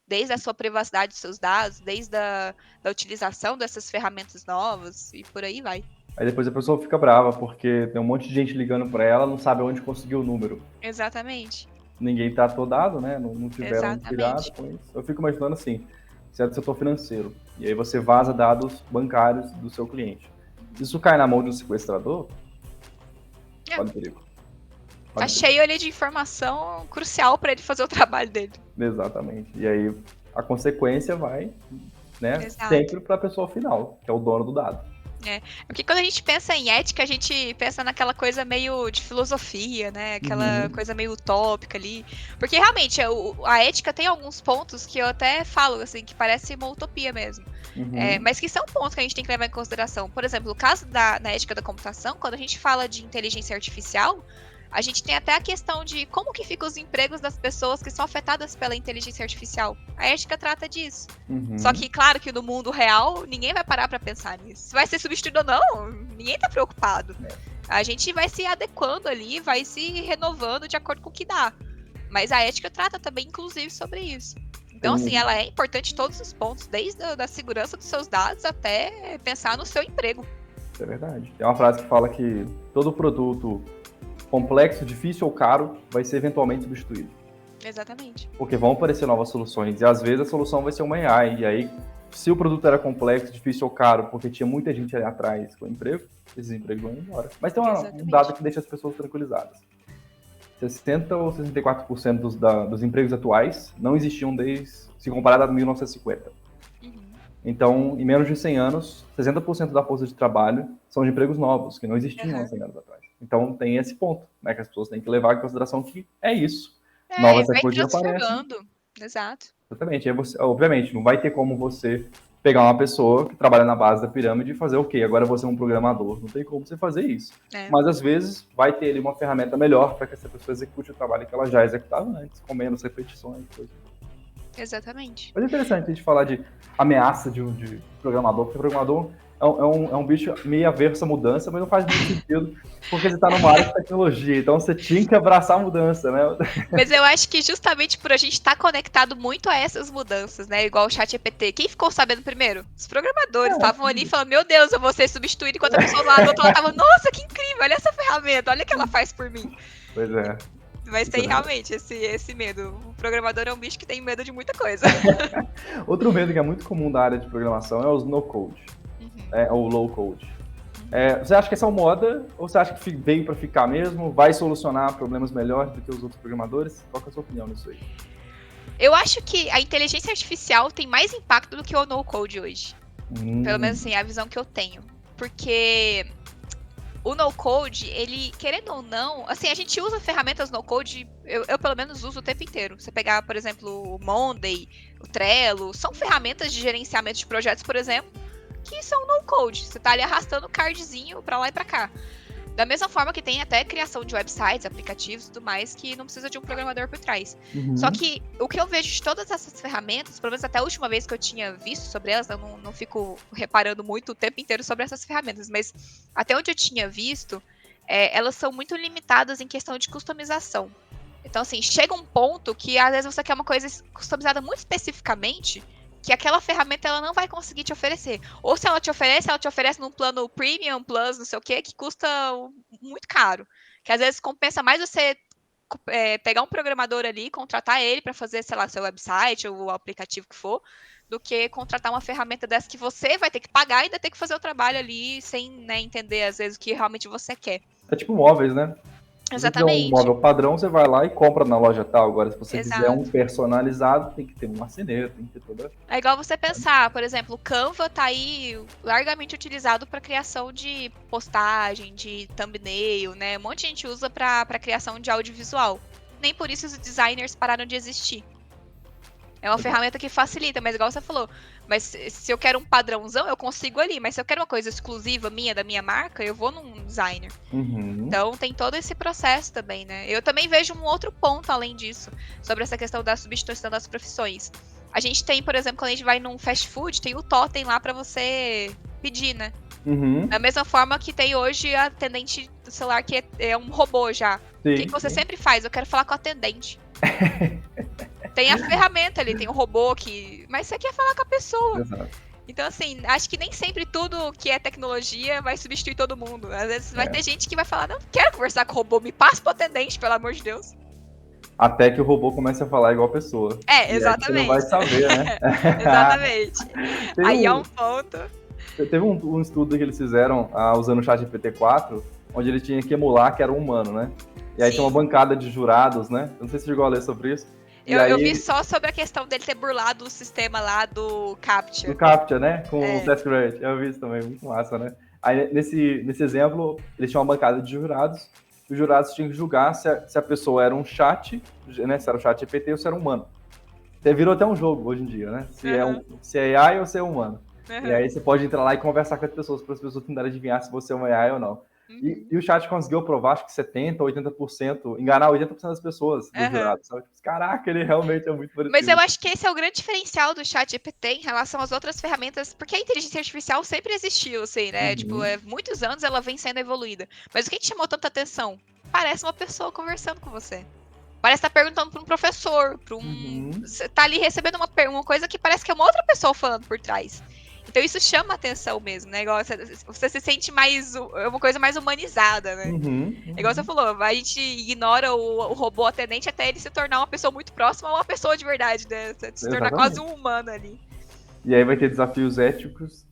Desde a sua privacidade dos seus dados, desde a utilização dessas ferramentas novas e por aí vai. Aí depois a pessoa fica brava, porque tem um monte de gente ligando para ela, não sabe onde conseguiu o número. Exatamente. Ninguém tratou dado, né? Não tiveram cuidado com isso. Eu fico imaginando assim, você é do setor financeiro, e aí você vaza dados bancários do seu cliente. Isso cai na mão de um sequestrador? Pode perigo. Tá cheio ali de informação crucial para ele fazer o trabalho dele. Exatamente. E aí a consequência vai, né, sempre para a pessoa final, que é o dono do dado. Porque quando a gente pensa em ética, a gente pensa naquela coisa meio de filosofia, né? Aquela coisa meio utópica ali. Porque realmente a ética tem alguns pontos que eu até falo, assim, que parece uma utopia mesmo. Mas que são pontos que a gente tem que levar em consideração. Por exemplo, o caso na ética da computação, quando a gente fala de inteligência artificial, a gente tem até a questão de como que ficam os empregos das pessoas que são afetadas pela inteligência artificial. A ética trata disso. Só que, claro que no mundo real, ninguém vai parar para pensar nisso. Se vai ser substituído ou não, ninguém tá preocupado. A gente vai se adequando ali, vai se renovando de acordo com o que dá. Mas a ética trata também, inclusive, sobre isso. Então, assim, ela é importante em todos os pontos, desde a segurança dos seus dados até pensar no seu emprego. Isso é verdade. Tem uma frase que fala que todo produto complexo, difícil ou caro vai ser eventualmente substituído. Exatamente. Porque vão aparecer novas soluções, e às vezes a solução vai ser uma AI, e aí, se o produto era complexo, difícil ou caro, porque tinha muita gente ali atrás com emprego, esses empregos vão embora. Mas tem um dado que deixa as pessoas tranquilizadas. 60% ou 64% dos empregos atuais não existiam se comparado a 1950. Então, em menos de 100 anos, 60% da força de trabalho são de empregos novos, que não existiam há 100 anos atrás. Então, tem esse ponto, né, que as pessoas têm que levar em consideração que é isso. Novas tecnologias aparecem. Exato. Exatamente. Aí você, obviamente, não vai ter como você pegar uma pessoa que trabalha na base da pirâmide e fazer, ok, agora você é um programador. Não tem como você fazer isso. Mas, às vezes, vai ter ali uma ferramenta melhor para que essa pessoa execute o trabalho que ela já executava antes, com menos repetições. Coisa. Exatamente. Mas é interessante a gente falar de ameaça de programador, porque o programador é um bicho meio averso à mudança, mas não faz muito sentido, porque você está numa área de tecnologia, então você tinha que abraçar a mudança, né? Mas eu acho que justamente por a gente estar conectado muito a essas mudanças, né? Igual o ChatGPT. Quem ficou sabendo primeiro? Os programadores estavam ali falando, meu Deus, eu vou ser substituído, enquanto a pessoa lá do outro lado tava, nossa, que incrível, olha essa ferramenta, olha o que ela faz por mim. Pois é. Mas tem realmente esse medo. O programador é um bicho que tem medo de muita coisa. Outro medo que é muito comum da área de programação é os no-code, ou low-code. Você acha que essa é uma moda, ou você acha que veio para ficar mesmo? Vai solucionar problemas melhores do que os outros programadores? Qual que é a sua opinião nisso aí? Eu acho que a inteligência artificial tem mais impacto do que o no-code hoje. Pelo menos assim, é a visão que eu tenho. Porque o no-code, ele, querendo ou não, assim, a gente usa ferramentas no-code, eu pelo menos uso o tempo inteiro. Você pegar, por exemplo, o Monday, o Trello, são ferramentas de gerenciamento de projetos, por exemplo, que são no-code. Você tá ali arrastando o cardzinho pra lá e pra cá. Da mesma forma que tem até criação de websites, aplicativos e tudo mais, que não precisa de um programador por trás. Só que o que eu vejo de todas essas ferramentas, pelo menos até a última vez que eu tinha visto sobre elas, eu não fico reparando muito o tempo inteiro sobre essas ferramentas, mas até onde eu tinha visto, elas são muito limitadas em questão de customização. Então, assim, chega um ponto que às vezes você quer uma coisa customizada muito especificamente, que aquela ferramenta ela não vai conseguir te oferecer. Ou se ela te oferece num plano premium, plus, não sei o que custa muito caro. Que às vezes compensa mais você pegar um programador ali, contratar ele para fazer, sei lá, seu website ou o aplicativo que for, do que contratar uma ferramenta dessa que você vai ter que pagar e ainda ter que fazer o trabalho ali sem, né, entender às vezes o que realmente você quer. É tipo móveis, né? Se você quer um móvel padrão, você vai lá e compra na loja tal. Agora, se você quiser um personalizado, tem que ter um marceneiro, tem que ter toda... É igual você pensar, por exemplo, o Canva tá aí largamente utilizado para criação de postagem, de thumbnail, né? Um monte de gente usa para criação de audiovisual. Nem por isso os designers pararam de existir. É uma ferramenta que facilita, mas igual você falou, mas se eu quero um padrãozão, eu consigo ali, mas se eu quero uma coisa exclusiva minha, da minha marca, eu vou num designer. Então tem todo esse processo também, né? Eu também vejo um outro ponto além disso, sobre essa questão da substituição das profissões. A gente tem, por exemplo, quando a gente vai num fast food, tem o totem lá pra você pedir, né? Da mesma forma que tem hoje a atendente do celular que é um robô já. Sim, o que você sempre faz? Eu quero falar com o atendente. Tem a ferramenta ali, tem um robô que... Mas você quer falar com a pessoa. Exato. Então, assim, acho que nem sempre tudo que é tecnologia vai substituir todo mundo. Às vezes vai ter gente que vai falar, não quero conversar com o robô, me passa pro atendente, pelo amor de Deus. Até que o robô comece a falar igual a pessoa. Exatamente. Você não vai saber, né? Exatamente. Aí é um ponto. Teve um estudo que eles fizeram usando o ChatGPT-4, onde ele tinha que emular que era um humano, né? E aí tinha uma bancada de jurados, né? Eu não sei se você chegou a ler sobre isso. Eu vi só sobre a questão dele ter burlado o sistema lá do CAPTCHA. Do CAPTCHA, né? Com o TaskRabbit. Eu vi isso também, muito massa, né? Aí, nesse exemplo, eles tinham uma bancada de jurados, e os jurados tinham que julgar se a pessoa era um chat, né? Se era um chat GPT ou se era um humano. Virou até um jogo hoje em dia, né? Se é AI ou se é humano. E aí você pode entrar lá e conversar com as pessoas, para as pessoas tentarem adivinhar se você é um AI ou não. E o chat conseguiu provar, acho que 70%, 80%, enganar 80% das pessoas dos jurados. Sabe? Caraca, ele realmente é muito parecido. Mas eu acho que esse é o grande diferencial do chat GPT em relação às outras ferramentas, porque a inteligência artificial sempre existiu, assim, né? Tipo, muitos anos ela vem sendo evoluída. Mas o que te chamou tanta atenção? Parece uma pessoa conversando com você. Parece estar perguntando para um professor, você tá ali recebendo uma coisa que parece que é uma outra pessoa falando por trás. Então isso chama atenção mesmo, né? Igual você se sente uma coisa mais humanizada, né? Igual você falou, a gente ignora o robô atendente até ele se tornar uma pessoa muito próxima ou uma pessoa de verdade, né? Se tornar quase um humano ali. E aí vai ter desafios éticos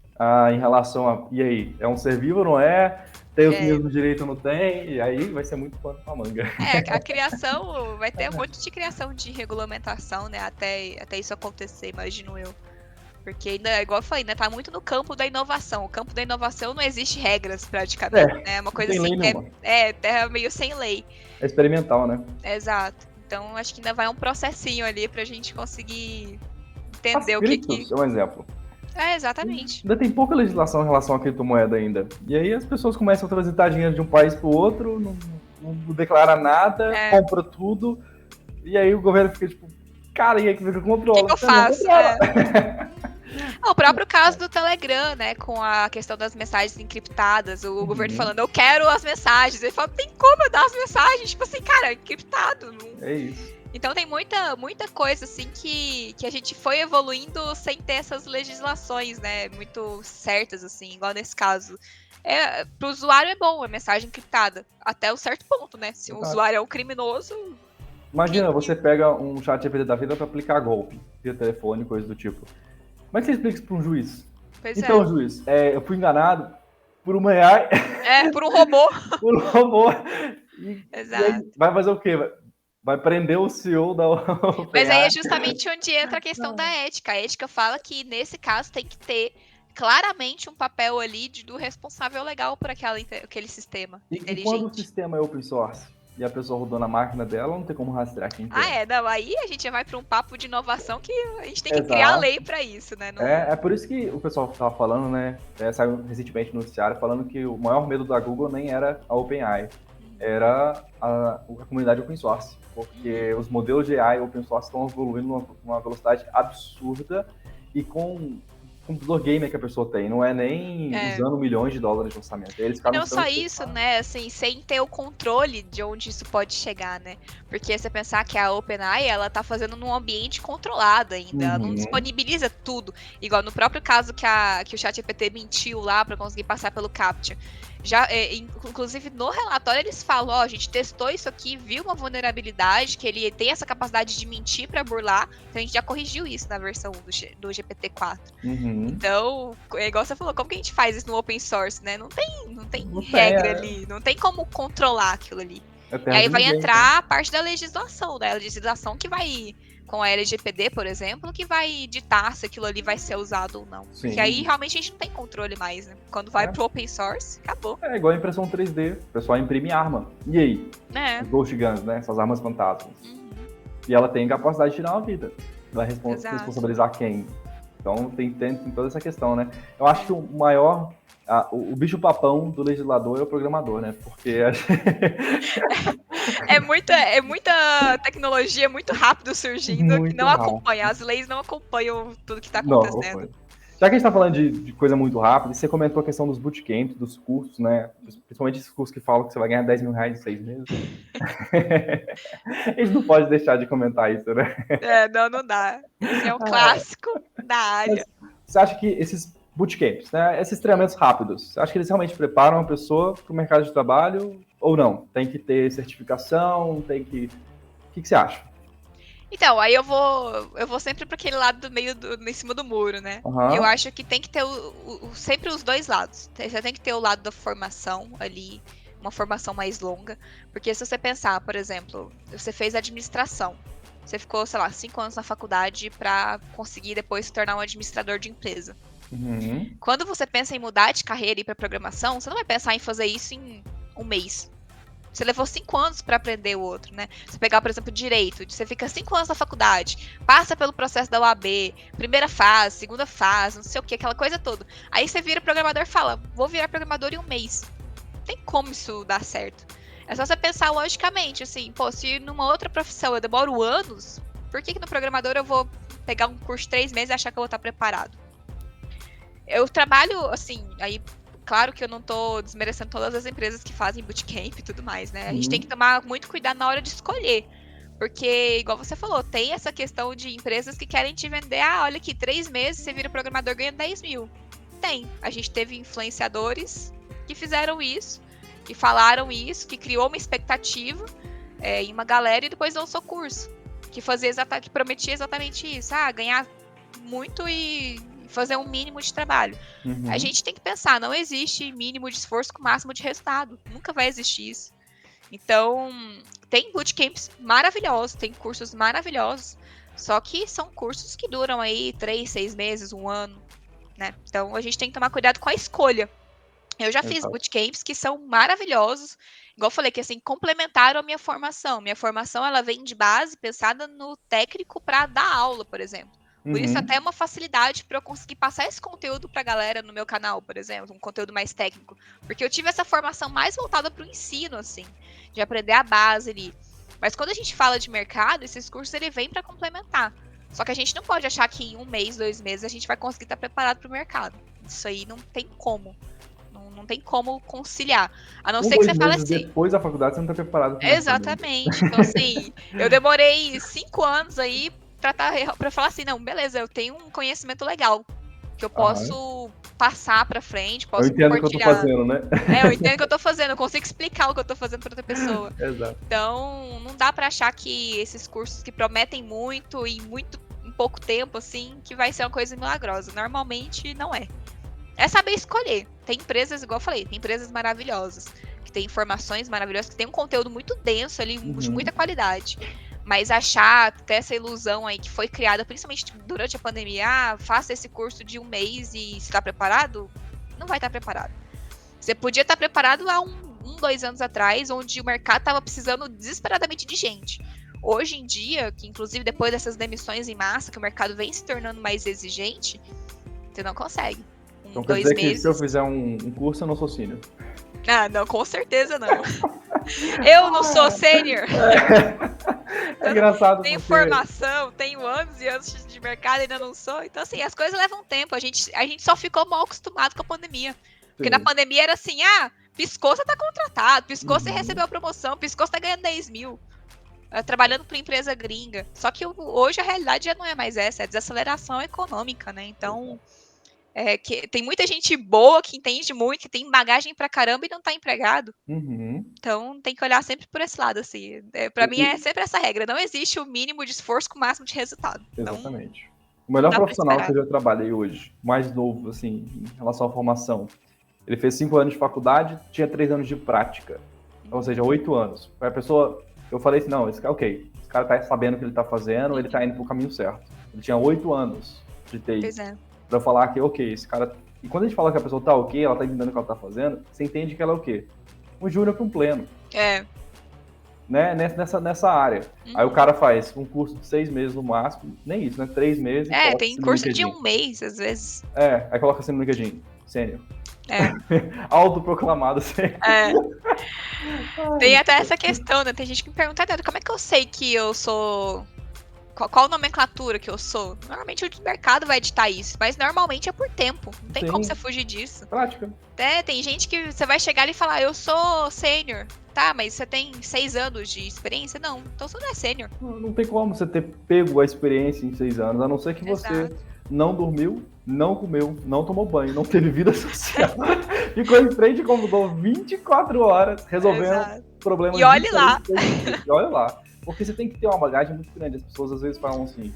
em relação a, e aí, é um ser vivo ou não é? Tem os mesmos direitos ou não tem? E aí vai ser muito pano pra manga. A criação, vai ter um monte de criação de regulamentação, né? Até isso acontecer, imagino eu. Porque ainda, igual eu falei, né, tá muito no campo da inovação. O campo da inovação não existe regras, praticamente, né? É uma coisa assim que é meio sem lei. É experimental, né? Exato. Então, acho que ainda vai um processinho ali pra gente conseguir entender o que... é um exemplo. Exatamente. Ainda tem pouca legislação em relação à criptomoeda ainda. E aí as pessoas começam a transitar dinheiro de um país pro outro, não declara nada, compra tudo, e aí o governo fica tipo, cara, e aí que controla? O que eu faço? O próprio caso do Telegram, né, com a questão das mensagens encriptadas, o governo falando, eu quero as mensagens, ele fala, tem como eu dar as mensagens? Tipo assim, cara, encriptado. Não... É isso. Então tem muita coisa, assim, que a gente foi evoluindo sem ter essas legislações, né, muito certas, assim, igual nesse caso. Pro usuário é bom a mensagem encriptada, até um certo ponto, né, se o usuário é um criminoso... Imagina, você pega um chat GPT da vida para aplicar golpe, via telefone, coisa do tipo. Como é que você explica isso para um juiz? Então, juiz, eu fui enganado por uma AI. Por um robô. Por um robô. Exato. E aí, vai fazer o quê? Vai prender o CEO da OpenAI. Mas aí é justamente onde entra a questão da ética. A ética fala que, nesse caso, tem que ter claramente um papel ali do responsável legal por aquele sistema inteligente. E quando o sistema é open source? e a pessoa rodou na máquina dela, não tem como rastrear quem tem. Não, aí a gente já vai para um papo de inovação que a gente tem que criar lei para isso, né? Não... É por isso que o pessoal estava falando, né? Saiu recentemente no noticiário falando que o maior medo da Google nem era a OpenAI, era a comunidade open source, porque os modelos de AI open source estão evoluindo numa velocidade absurda e com o computador gamer que a pessoa tem, não é nem usando milhões de dólares de orçamento. Eles e não só isso, né, assim, sem ter o controle de onde isso pode chegar, né? Porque você pensar que a OpenAI, ela tá fazendo num ambiente controlado ainda, ela não disponibiliza tudo. Igual no próprio caso que o ChatGPT mentiu lá para conseguir passar pelo CAPTCHA. Já, inclusive no relatório eles falam, a gente testou isso aqui, viu uma vulnerabilidade, que ele tem essa capacidade de mentir para burlar, então a gente já corrigiu isso na versão 1 do GPT-4. Então, é igual você falou, como que a gente faz isso no open source, né? Não tem regra ali, não tem como controlar aquilo ali. E aí vai entrar a parte da legislação, né? A legislação que vai, com a LGPD, por exemplo, que vai ditar se aquilo ali vai ser usado ou não. Sim. Porque aí realmente a gente não tem controle mais, né? Quando vai pro open source, acabou. É igual a impressão 3D, o pessoal imprime arma. E aí? Os Ghost Guns, né? Essas armas fantasmas. E ela tem capacidade de tirar uma vida. Vai responsabilizar quem? Então tem toda essa questão, né? Eu acho que o maior... o bicho papão do legislador é o programador, né? Porque é muita tecnologia muito rápido surgindo que não acompanha. As leis não acompanham tudo que está acontecendo. Não. Já que a gente está falando de coisa muito rápida, você comentou a questão dos bootcamps, dos cursos, né? Principalmente esses cursos que falam que você vai ganhar 10 mil reais em 6 meses. A gente não pode deixar de comentar isso, né? Não dá. Esse é um clássico da área. Você acha que esses bootcamps, né, esses treinamentos rápidos, você acha que eles realmente preparam a pessoa para o mercado de trabalho ou não? Tem que ter certificação, tem que... O que você acha? Então, aí eu vou sempre para aquele lado do meio, em cima do muro, né? Eu acho que tem que ter sempre os dois lados. Você tem que ter o lado da formação ali, uma formação mais longa. Porque se você pensar, por exemplo, você fez administração. Você ficou, sei lá, 5 anos na faculdade para conseguir depois se tornar um administrador de empresa. Quando você pensa em mudar de carreira e ir para programação, você não vai pensar em fazer isso em um mês. Você levou 5 anos para aprender o outro, né? Você pegar, por exemplo, direito, você fica 5 anos na faculdade, passa pelo processo da UAB, primeira fase, segunda fase, não sei o que, aquela coisa toda. Aí você vira programador e fala, vou virar programador em um mês. Não tem como isso dar certo. É só você pensar logicamente, assim, se numa outra profissão eu demoro anos, por que no programador eu vou pegar um curso de 3 meses e achar que eu vou estar preparado? Eu trabalho, assim, aí... Claro que eu não tô desmerecendo todas as empresas que fazem bootcamp e tudo mais, né? A gente tem que tomar muito cuidado na hora de escolher. Porque, igual você falou, tem essa questão de empresas que querem te vender, olha aqui, 3 meses, você vira programador e ganha 10 mil. Tem. A gente teve influenciadores que fizeram isso, que falaram isso, que criou uma expectativa em uma galera e depois lançou curso. Que prometia exatamente isso. Ganhar muito e... fazer um mínimo de trabalho. A gente tem que pensar, não existe mínimo de esforço com máximo de resultado. Nunca vai existir isso. Então, tem bootcamps maravilhosos, tem cursos maravilhosos, só que são cursos que duram aí 3, 6 meses, 1 ano, né? Então, a gente tem que tomar cuidado com a escolha. Eu já fiz bootcamps que são maravilhosos, igual eu falei, que assim, complementaram a minha formação. Minha formação, ela vem de base, pensada no técnico para dar aula, por exemplo. Por isso até é uma facilidade para eu conseguir passar esse conteúdo para a galera no meu canal, por exemplo, um conteúdo mais técnico. Porque eu tive essa formação mais voltada para o ensino, assim, de aprender a base ali. Mas quando a gente fala de mercado, esses cursos ele vem para complementar. Só que a gente não pode achar que em 1 mês, 2 meses a gente vai conseguir estar preparado para o mercado. Isso aí não tem como. Não tem como conciliar. A não ser que você fale assim. Depois da faculdade você não está preparado para exatamente. Então, assim, eu demorei 5 anos aí pra falar assim, não, beleza, eu tenho um conhecimento legal que eu posso passar pra frente, posso compartilhar. Eu entendo o que eu tô fazendo, né? Eu entendo o que eu tô fazendo, eu consigo explicar o que eu tô fazendo pra outra pessoa. Exato. Então, não dá pra achar que esses cursos que prometem muito e em pouco tempo, assim, que vai ser uma coisa milagrosa. Normalmente, não é. É saber escolher. Tem empresas, igual eu falei, tem empresas maravilhosas, que tem informações maravilhosas, que tem um conteúdo muito denso ali, de muita qualidade. Mas ter essa ilusão aí que foi criada, principalmente durante a pandemia, faça esse curso de 1 mês e está preparado? Não vai estar preparado. Você podia estar preparado há 2 anos atrás, onde o mercado estava precisando desesperadamente de gente. Hoje em dia, que inclusive depois dessas demissões em massa, que o mercado vem se tornando mais exigente, você não consegue. Então quer dizer que se eu fizer um curso, eu não sou sênior. Ah, não, com certeza não. Eu não sou sênior. É engraçado. Tenho formação, tenho anos e anos de mercado, ainda não sou. Então, assim, as coisas levam tempo. A gente só ficou mal acostumado com a pandemia. Porque na pandemia era assim, piscou, você tá contratado, piscou, você recebeu a promoção, piscou, você tá ganhando 10 mil. Trabalhando para empresa gringa. Só que hoje a realidade já não é mais essa, é desaceleração econômica, né? Então, que tem muita gente boa que entende muito, que tem bagagem pra caramba e não tá empregado. Então, tem que olhar sempre por esse lado, assim. Pra mim é sempre essa regra, não existe o mínimo de esforço com o máximo de resultado. Exatamente. Então, o melhor profissional que eu já trabalhei hoje, mais novo, assim, em relação à formação, ele fez 5 anos de faculdade, tinha 3 anos de prática. Ou seja, 8 anos. A pessoa, eu falei assim, não, esse cara tá sabendo o que ele tá fazendo, ele tá indo pro caminho certo. Ele tinha 8 anos de TI. Pois é. Pra falar que, ok, esse cara... E quando a gente fala que a pessoa tá ok, ela tá entendendo o que ela tá fazendo, você entende que ela é o quê? Um júnior para um pleno. Né? Nessa área. Aí o cara faz um curso de 6 meses no máximo, nem isso, né? 3 meses. Tem curso de 1 mês, às vezes. Aí coloca assim no LinkedIn, sênior. Autoproclamado sênior. Tem até essa questão, né? Tem gente que me pergunta, como é que eu sei que eu sou... Qual nomenclatura que eu sou? Normalmente o mercado vai editar isso, mas normalmente é por tempo. Não tem como você fugir disso. Prática. Tem gente que você vai chegar ali e falar, eu sou sênior. Tá, mas você tem 6 anos de experiência? Não, então você não é sênior. Não tem como você ter pego a experiência em 6 anos, a não ser que você não dormiu, não comeu, não tomou banho, não teve vida social. Ficou em frente ao computador 24 horas resolvendo problemas. E olhe lá. E olha lá. Porque você tem que ter uma bagagem muito grande. As pessoas às vezes falam assim,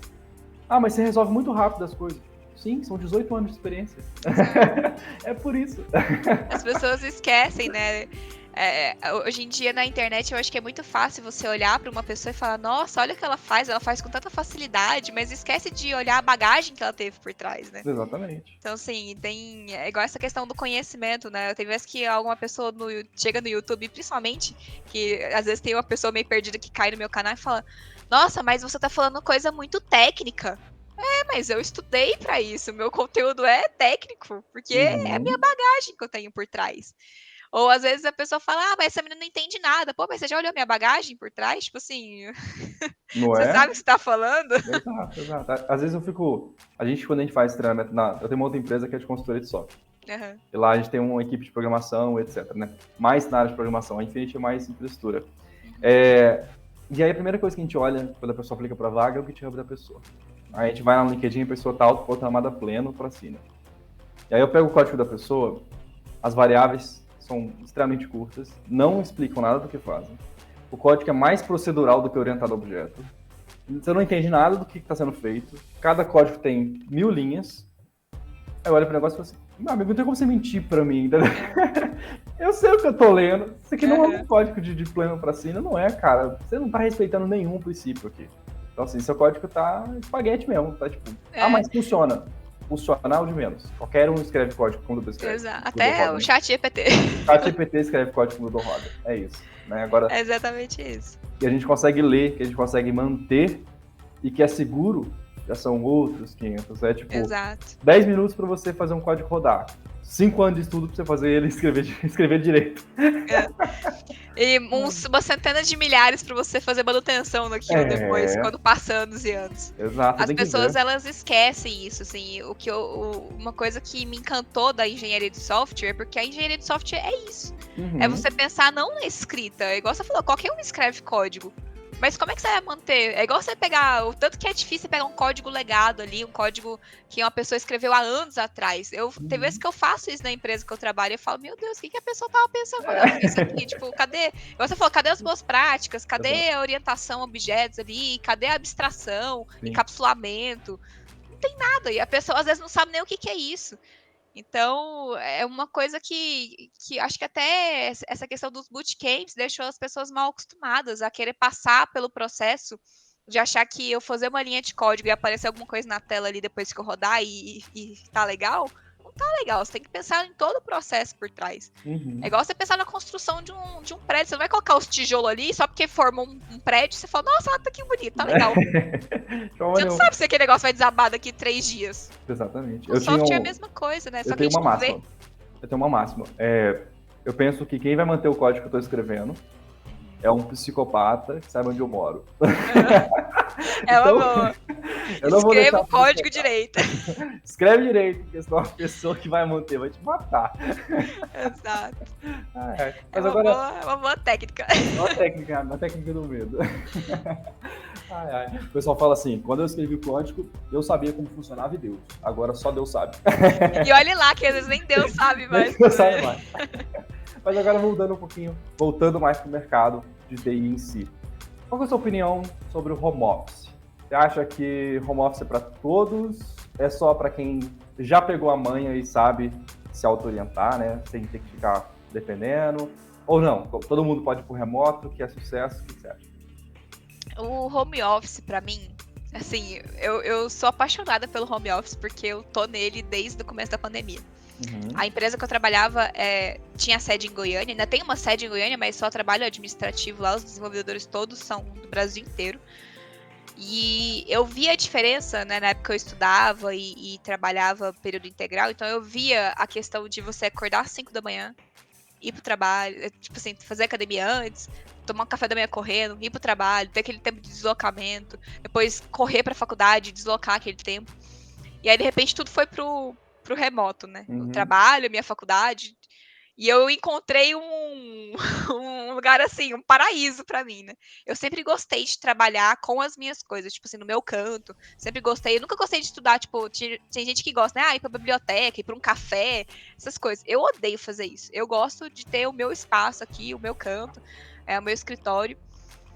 mas você resolve muito rápido as coisas. Sim, são 18 anos de experiência. É por isso. As pessoas esquecem, né? Hoje em dia na internet eu acho que é muito fácil você olhar para uma pessoa e falar, nossa, olha o que ela faz com tanta facilidade, mas esquece de olhar a bagagem que ela teve por trás, né? Exatamente. Então, assim, é igual essa questão do conhecimento, né? Tem vezes que alguma pessoa chega no YouTube, principalmente, que às vezes tem uma pessoa meio perdida que cai no meu canal e fala, nossa, mas você tá falando coisa muito técnica. Mas eu estudei para isso, meu conteúdo é técnico, porque é a minha bagagem que eu tenho por trás. Ou às vezes a pessoa fala, mas essa menina não entende nada. Pô, mas você já olhou minha bagagem por trás? Tipo assim, você sabe o que você tá falando? Exato. Às vezes quando a gente faz treinamento, eu tenho uma outra empresa que é de consultoria de software. E lá a gente tem uma equipe de programação, etc, né? Mais na área de programação, a Infinity é mais infraestrutura. E aí a primeira coisa que a gente olha quando a pessoa aplica para vaga é o GitHub da pessoa. Aí a gente vai no LinkedIn, a pessoa tá autoproclamada pleno para cima. E aí eu pego o código da pessoa, as variáveis são extremamente curtas, não explicam nada do que fazem. O código é mais procedural do que orientado a objeto. Você não entende nada do que está sendo feito. Cada código tem 1000 linhas. Aí eu olho para o negócio e falo assim, meu amigo, não tem como você mentir para mim. Eu sei o que eu tô lendo. Isso aqui não é um código de pleno para cima, não é, cara. Você não está respeitando nenhum princípio aqui. Então, assim, seu código tá espaguete mesmo. Tá tipo, mas funciona. Funcional de menos. Qualquer um escreve código como o Dudu escreve. Exato. Até o ChatGPT. O ChatGPT escreve código como o Dudu roda. É isso. Né? Agora, é exatamente isso. Que a gente consegue ler, que a gente consegue manter e que é seguro, já são outros 500. É tipo, 10 minutos para você fazer um código rodar. 5 anos de estudo para você fazer ele escrever direito. E uma centena de milhares para você fazer manutenção daquilo depois, quando passa anos e anos. Exato. As pessoas, elas esquecem isso, assim. Uma coisa que me encantou da engenharia de software, porque a engenharia de software é isso. É você pensar não na escrita. É igual você falou, qualquer um escreve código. Mas como é que você vai manter? É igual você pegar, o tanto que é difícil pegar um código legado ali, um código que uma pessoa escreveu há anos atrás. Tem vezes que eu faço isso na empresa que eu trabalho e eu falo, meu Deus, o que a pessoa tava pensando quando ela fez isso aqui? Tipo, cadê? Igual você falou, cadê as boas práticas? Cadê a orientação a objetos ali? Cadê a abstração, encapsulamento? Não tem nada. E a pessoa às vezes não sabe nem o que é isso. Então, é uma coisa que acho que até essa questão dos bootcamps deixou as pessoas mal acostumadas a querer passar pelo processo de achar que eu fazer uma linha de código e aparecer alguma coisa na tela ali depois que eu rodar e tá legal. não tá legal. Você tem que pensar em todo o processo por trás. É igual você pensar na construção de um prédio. Você não vai colocar os tijolos ali só porque formou um prédio. Você fala, nossa, tá que bonito, tá legal. Você não sabe se aquele negócio vai desabar daqui 3 dias. Exatamente. O software é a mesma coisa, né? Só que a gente não vê. Eu tenho uma máxima. Eu penso que quem vai manter o código que eu tô escrevendo é um psicopata que sabe onde eu moro. É uma boa. Escreva o código direito. Escreve direito, porque senão a pessoa que vai manter vai te matar. Exato. Mas é uma boa técnica. Uma técnica do medo. O pessoal fala assim, quando eu escrevi o código, eu sabia como funcionava e Deus. Agora só Deus sabe. E olhe lá, que às vezes nem Deus sabe mais. Deus sabe mais. Mas agora mudando um pouquinho, voltando mais para o mercado de TI em si. Qual é a sua opinião sobre o home office? Você acha que home office é para todos? É só para quem já pegou a manha e sabe se auto-orientar, né? Sem ter que ficar dependendo? Ou não? Todo mundo pode ir pro remoto, que é sucesso? O que você acha? O home office, para mim, assim, eu sou apaixonada pelo home office porque eu tô nele desde o começo da pandemia. A empresa que eu trabalhava tinha sede em Goiânia, ainda tem uma sede em Goiânia, mas só trabalho administrativo lá, os desenvolvedores todos são do Brasil inteiro. E eu via a diferença, né, na época que eu estudava e trabalhava período integral, então eu via a questão de você acordar às 5 da manhã, ir pro trabalho, tipo assim, fazer academia antes, tomar um café da manhã correndo, ir pro trabalho, ter aquele tempo de deslocamento, depois correr pra faculdade, deslocar aquele tempo. E aí, de repente, tudo foi pro remoto, né? O trabalho, a minha faculdade. E eu encontrei um lugar assim, um paraíso pra mim, né? Eu sempre gostei de trabalhar com as minhas coisas, tipo assim, no meu canto. Sempre gostei. Eu nunca gostei de estudar, tipo, tem gente que gosta, né? Ir pra biblioteca, ir pra um café, essas coisas. Eu odeio fazer isso. Eu gosto de ter o meu espaço aqui, o meu canto, o meu escritório.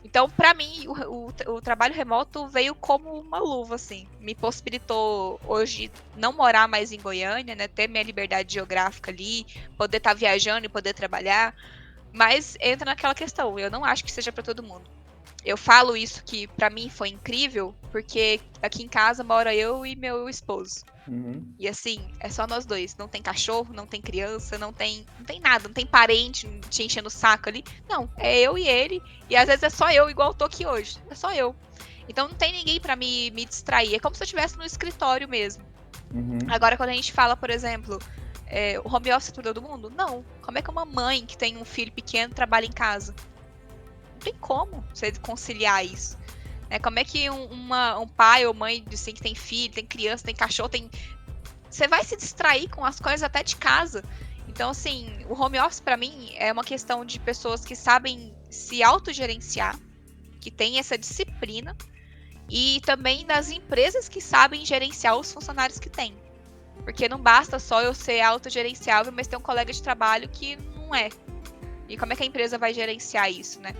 Então, para mim, o trabalho remoto veio como uma luva, assim. Me possibilitou hoje não morar mais em Goiânia, né? Ter minha liberdade geográfica ali, poder estar viajando e poder trabalhar. Mas entra naquela questão, eu não acho que seja para todo mundo. Eu falo isso que para mim foi incrível, porque aqui em casa mora eu e meu esposo. E assim, é só nós dois. Não tem cachorro, não tem criança, não tem nada, não tem parente te enchendo o saco ali. Não, é eu e ele. E às vezes é só eu, igual eu tô aqui hoje. É só eu. Então não tem ninguém pra me distrair. É como se eu estivesse no escritório mesmo. Agora, quando a gente fala, por exemplo, o home office é pra todo mundo? Não. Como é que uma mãe que tem um filho pequeno trabalha em casa? Não tem como você conciliar isso. Como é que um pai ou mãe assim, que tem filho, tem criança, tem cachorro, você vai se distrair com as coisas até de casa. Então, assim, o home office para mim é uma questão de pessoas que sabem se autogerenciar, que tem essa disciplina, e também das empresas que sabem gerenciar os funcionários que têm. Porque não basta só eu ser autogerenciável, mas ter um colega de trabalho que não é. E como é que a empresa vai gerenciar isso, né?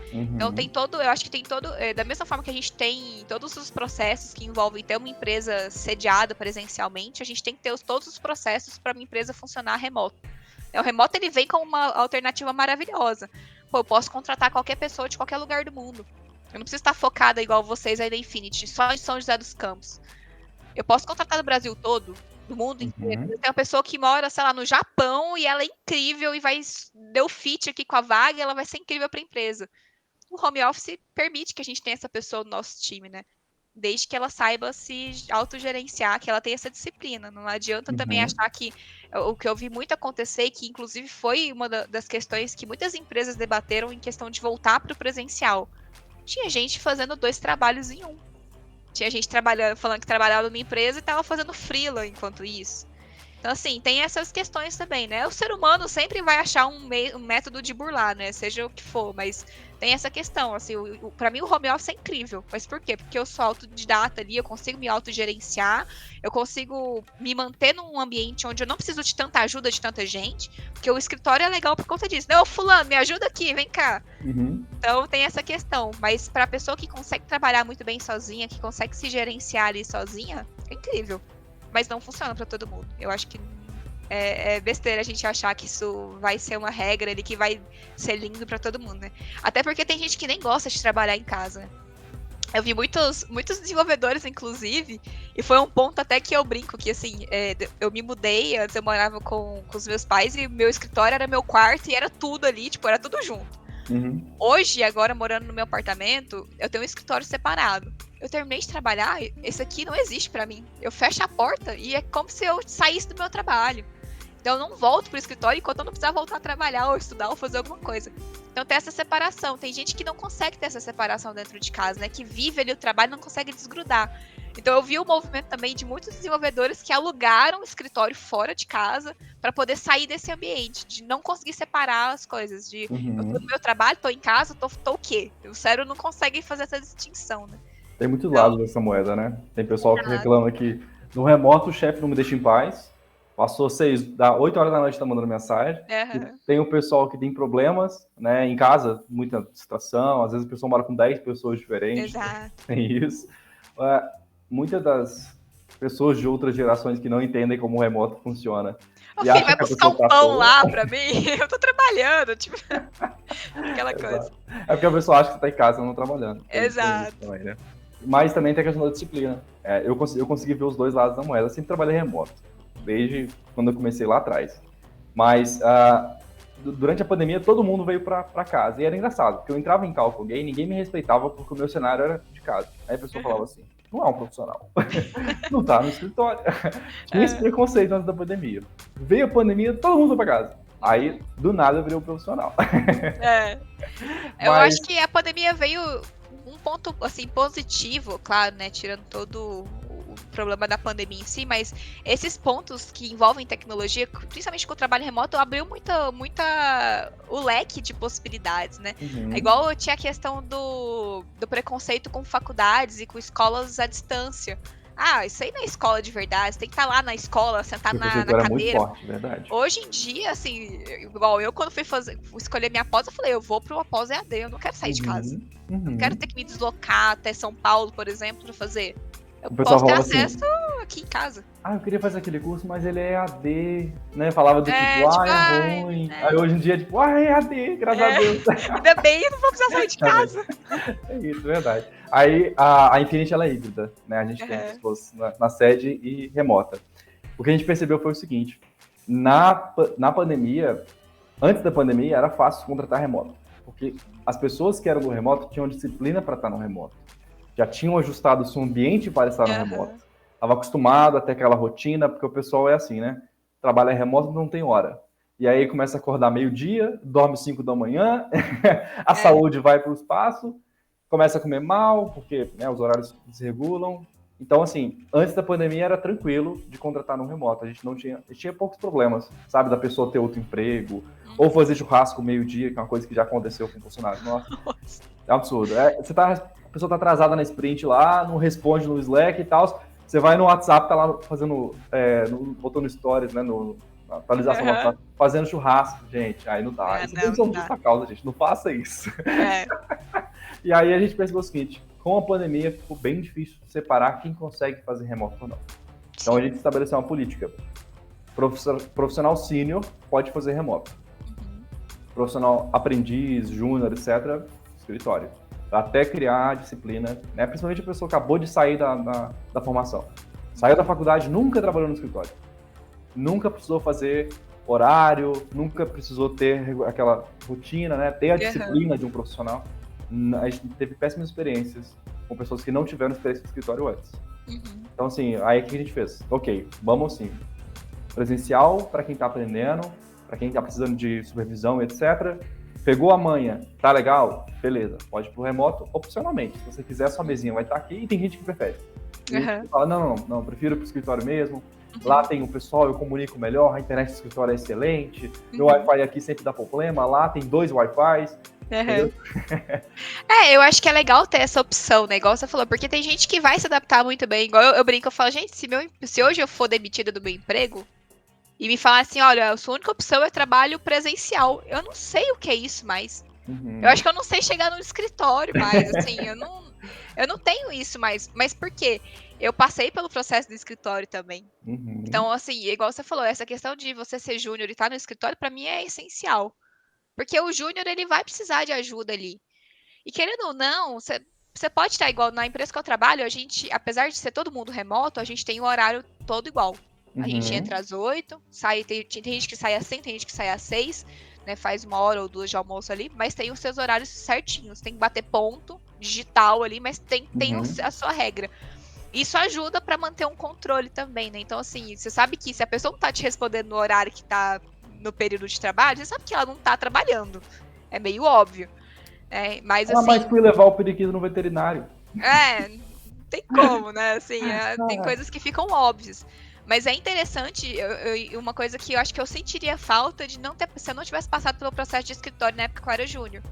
Então eu acho que tem todo, da mesma forma que a gente tem todos os processos que envolvem ter uma empresa sediada presencialmente, a gente tem que ter todos os processos para uma empresa funcionar remoto. O remoto ele vem como uma alternativa maravilhosa. Pô, eu posso contratar qualquer pessoa de qualquer lugar do mundo. Eu não preciso estar focada igual vocês aí da Infinity, só em São José dos Campos. Eu posso contratar do Brasil todo, do mundo inteiro. Tem uma pessoa que mora, sei lá, no Japão e ela é incrível e deu fit aqui com a vaga e ela vai ser incrível para a empresa. O home office permite que a gente tenha essa pessoa no nosso time, né? Desde que ela saiba se autogerenciar, que ela tenha essa disciplina. Não adianta também achar que o que eu vi muito acontecer, que inclusive foi uma das questões que muitas empresas debateram em questão de voltar para o presencial. Tinha gente fazendo 2 trabalhos em um. Tinha gente falando que trabalhava numa empresa e estava fazendo freela enquanto isso. Então, assim, tem essas questões também, né? O ser humano sempre vai achar um método de burlar, né? Seja o que for, mas tem essa questão, assim, para mim o home office é incrível. Mas por quê? Porque eu sou autodidata ali, eu consigo me autogerenciar, eu consigo me manter num ambiente onde eu não preciso de tanta ajuda de tanta gente, porque o escritório é legal por conta disso. Não, fulano, me ajuda aqui, vem cá. Então tem essa questão, mas para a pessoa que consegue trabalhar muito bem sozinha, que consegue se gerenciar ali sozinha, é incrível. Mas não funciona para todo mundo. Eu acho que é besteira a gente achar que isso vai ser uma regra ali que vai ser lindo para todo mundo, né? Até porque tem gente que nem gosta de trabalhar em casa, né? Eu vi muitos desenvolvedores, inclusive, e foi um ponto até que eu brinco, que assim, eu me mudei, antes eu morava com os meus pais, e meu escritório era meu quarto, e era tudo ali, tipo, era tudo junto. Uhum. Hoje, agora morando no meu apartamento, eu tenho um escritório separado. Eu terminei de trabalhar, esse aqui não existe pra mim. Eu fecho a porta e é como se eu saísse do meu trabalho. Então eu não volto pro escritório enquanto eu não precisar voltar a trabalhar ou estudar ou fazer alguma coisa. Então tem essa separação. Tem gente que não consegue ter essa separação dentro de casa, né? Que vive ali o trabalho e não consegue desgrudar. Então eu vi o movimento também de muitos desenvolvedores que alugaram o escritório fora de casa para poder sair desse ambiente, de não conseguir separar as coisas, de eu tô no meu trabalho, tô em casa, tô o quê? O cérebro não consegue fazer essa distinção, né? Tem muitos Então, lados dessa moeda, né? Tem pessoal que reclama que no remoto o chefe não me deixa em paz. Passou 8 horas da noite tá mandando mensagem. uhum. Tem o pessoal que tem problemas, né? Em casa, muita distração. Às vezes a pessoa mora com 10 pessoas diferentes. Exato. Tem isso. Muitas das pessoas de outras gerações que não entendem como o remoto funciona. Ô, E filho, acha vai que a buscar pessoa um tá pão tola. lá pra mim? Eu tô trabalhando, tipo, aquela coisa. Exato. É porque a pessoa acha que tá em casa não trabalhando. Tem isso Exato. também, né? Mas também tem a questão da disciplina. Eu consegui ver os dois lados da moeda. Eu sempre trabalhei remoto, desde quando eu comecei lá atrás. Mas durante a pandemia, todo mundo veio para casa. E era engraçado, porque eu entrava em call com alguém, ninguém me respeitava porque o meu cenário era de casa. Aí a pessoa falava assim, não é um profissional. Não tá no escritório. Tinha esse preconceito antes da pandemia. Veio a pandemia, todo mundo foi para casa. Aí, do nada, eu virei um profissional. Eu Mas acho que a pandemia veio um ponto, assim, positivo, claro, né, tirando todo o problema da pandemia em si, mas esses pontos que envolvem tecnologia, principalmente com o trabalho remoto, abriu muita o leque de possibilidades, né? É igual tinha a questão do preconceito com faculdades e com escolas à distância. Ah, isso aí não é escola de verdade, você tem que estar lá na escola, sentado na era muito cadeira. forte, verdade. Hoje em dia, assim, igual eu quando fui escolher minha pós, eu falei, eu vou para uma pós EAD, eu não quero sair de casa. Eu não quero ter que me deslocar até São Paulo, por exemplo, para fazer. Eu O pessoal posso ter falava assim, acesso aqui em casa. eu queria fazer aquele curso, mas ele é EAD, né? Falava do tipo, tipo, é ruim. Aí hoje em dia, tipo, é EAD, graças a Deus. Ainda bem, eu não vou precisar sair de casa. É isso, verdade. Aí a Infinity, ela é híbrida, né? A gente tem pessoas na sede e remota. O que a gente percebeu foi o seguinte, na pandemia, antes da pandemia, era fácil contratar remoto, porque as pessoas que eram do remoto tinham disciplina para estar no remoto. Já tinham ajustado o seu ambiente para estar no remoto. Estava acostumado a ter aquela rotina, porque o pessoal é assim, né? Trabalha remoto não tem hora. E aí começa a acordar meio-dia, dorme 5 da manhã, a saúde vai para o espaço, começa a comer mal, porque né, os horários desregulam. Então, assim, antes da pandemia era tranquilo de contratar no remoto. A gente tinha poucos problemas, sabe? Da pessoa ter outro emprego, ou fazer churrasco meio-dia, que é uma coisa que já aconteceu com o funcionário. Nossa, é um absurdo. A pessoa tá atrasada na sprint lá, não responde no Slack e tal. Você vai no WhatsApp, tá lá fazendo, botando stories, né, na atualização do WhatsApp, fazendo churrasco, gente. Aí não dá. Isso não são justa causa, gente. Não faça isso. E aí a gente percebeu o seguinte, com a pandemia ficou bem difícil separar quem consegue fazer remoto ou não. Então a gente estabeleceu uma política. Profissional sênior pode fazer remoto. Profissional aprendiz, júnior, etc., escritório. Até criar a disciplina, né? Principalmente a pessoa que acabou de sair da formação. Saiu da faculdade, nunca trabalhou no escritório. Nunca precisou fazer horário, nunca precisou ter aquela rotina, né? Ter a disciplina de um profissional. A gente teve péssimas experiências com pessoas que não tiveram experiência no escritório antes. Então, assim, aí o que a gente fez? Ok, vamos assim, presencial para quem está aprendendo, para quem está precisando de supervisão, etc. Pegou a manha, tá legal? Beleza, pode ir pro remoto opcionalmente. Se você quiser, sua mesinha vai estar aqui e tem gente que prefere. E fala, não, prefiro pro escritório mesmo. Lá tem o pessoal, eu comunico melhor, a internet do escritório é excelente, meu Wi-Fi aqui sempre dá problema, lá tem 2 Wi-Fis. Eu acho que é legal ter essa opção, né? Igual você falou, porque tem gente que vai se adaptar muito bem. Igual eu brinco, eu falo, gente, se hoje eu for demitida do meu emprego e me falar assim, olha, a sua única opção é trabalho presencial, eu não sei o que é isso mais. Eu acho que eu não sei chegar no escritório mais, assim, eu não tenho isso mais. Mas por quê? Eu passei pelo processo do escritório também. Então, assim, igual você falou, essa questão de você ser júnior e estar no escritório, pra mim é essencial. Porque o júnior, ele vai precisar de ajuda ali. E querendo ou não, você pode estar igual na empresa que eu trabalho, a gente, apesar de ser todo mundo remoto, a gente tem o horário todo igual. A gente entra às 8, sai, tem gente que sai às 5, tem gente que sai às 6, né? Faz 1 hora ou 2 de almoço ali, mas tem os seus horários certinhos. Tem que bater ponto digital ali, mas tem a sua regra. Isso ajuda pra manter um controle também, né? Então, assim, você sabe que se a pessoa não tá te respondendo no horário que tá no período de trabalho, você sabe que ela não tá trabalhando. É meio óbvio. Mas assim. Mas fui levar o periquito no veterinário. Não tem como, né? Assim, tem coisas que ficam óbvias. Mas é interessante, uma coisa que eu acho que eu sentiria falta de não ter, se eu não tivesse passado pelo processo de escritório na época que eu era júnior.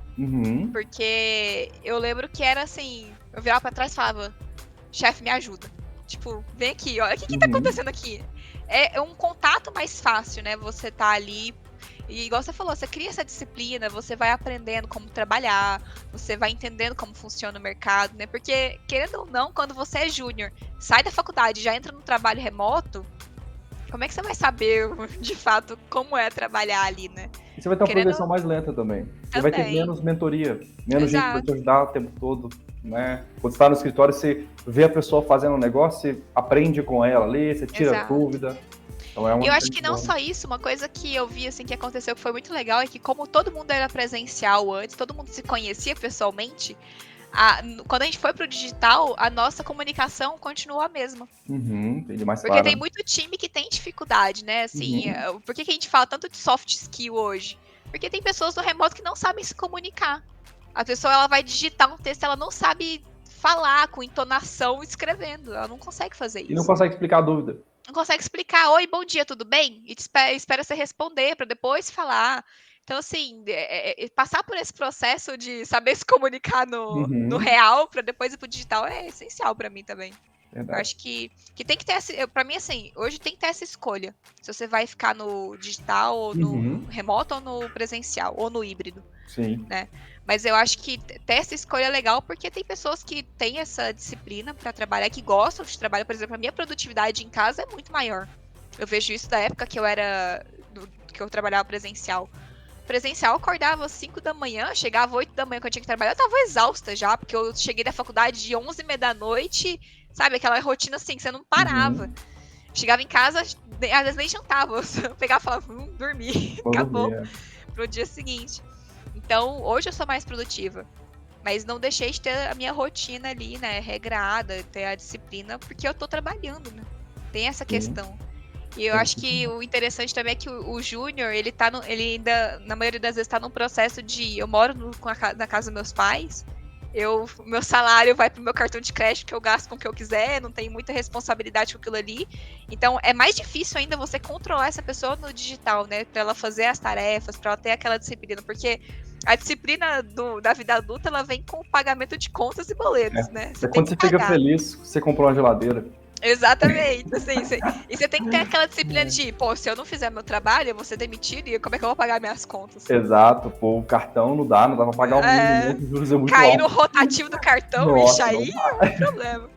Porque eu lembro que era assim, eu virava pra trás e falava, chefe, me ajuda. Tipo, vem aqui, olha o que tá acontecendo aqui. É um contato mais fácil, né? Você tá ali. E igual você falou, você cria essa disciplina, você vai aprendendo como trabalhar, você vai entendendo como funciona o mercado, né? Porque, querendo ou não, quando você é júnior, sai da faculdade e já entra no trabalho remoto, como é que você vai saber, de fato, como é trabalhar ali, né? E você vai ter uma progressão mais lenta também. Você vai ter menos mentoria, menos gente para te ajudar o tempo todo, né? Quando você está no escritório, você vê a pessoa fazendo um negócio, você aprende com ela, lê, você tira dúvida. Então eu acho que não só isso, uma coisa que eu vi assim que aconteceu que foi muito legal é que como todo mundo era presencial antes, todo mundo se conhecia pessoalmente, quando a gente foi pro digital, a nossa comunicação continuou a mesma. Entendi, mais porque tem muito time que tem dificuldade, né? Assim, por que a gente fala tanto de soft skill hoje? Porque tem pessoas no remoto que não sabem se comunicar. A pessoa ela vai digitar um texto, ela não sabe falar com entonação escrevendo, ela não consegue fazer isso. E não consegue explicar a dúvida. Não consegue explicar, oi, bom dia, tudo bem? E espera você responder para depois falar. Então, assim, passar por esse processo de saber se comunicar no real para depois ir pro digital é essencial para mim também. Verdade. Eu acho que tem que ter essa. Pra mim, assim, hoje tem que ter essa escolha. Se você vai ficar no digital, ou no remoto, ou no presencial, ou no híbrido. Sim. Né? Mas eu acho que ter essa escolha é legal porque tem pessoas que têm essa disciplina para trabalhar, que gostam de trabalhar. Por exemplo, a minha produtividade em casa é muito maior. Eu vejo isso da época que eu trabalhava presencial. Presencial, eu acordava às 5 da manhã, chegava às 8 da manhã que eu tinha que trabalhar, eu tava exausta já, porque eu cheguei da faculdade de 11h30 da noite, sabe? Aquela rotina assim, que você não parava. Chegava em casa, às vezes nem jantava, eu pegava e falava, dormi, acabou, pro dia seguinte. Então, hoje eu sou mais produtiva, mas não deixei de ter a minha rotina ali, né, regrada, ter a disciplina, porque eu tô trabalhando, né? Tem essa questão. E eu acho que o interessante também é que o júnior, ele ainda, na maioria das vezes, tá num processo de... Eu moro na casa dos meus pais, meu salário vai pro meu cartão de crédito, que eu gasto com o que eu quiser, não tenho muita responsabilidade com aquilo ali. Então, é mais difícil ainda você controlar essa pessoa no digital, né? Pra ela fazer as tarefas, pra ela ter aquela disciplina. Porque a disciplina da vida adulta, ela vem com o pagamento de contas e boletos, né? Quando você fica feliz, você comprou uma geladeira. Exatamente, assim, e você tem que ter aquela disciplina de, pô, se eu não fizer meu trabalho, eu vou ser demitido e como é que eu vou pagar minhas contas? Exato, pô, o cartão não dá pra pagar o mínimo, juros é muito cair alto. no rotativo do cartão, Nossa, aí é um problema.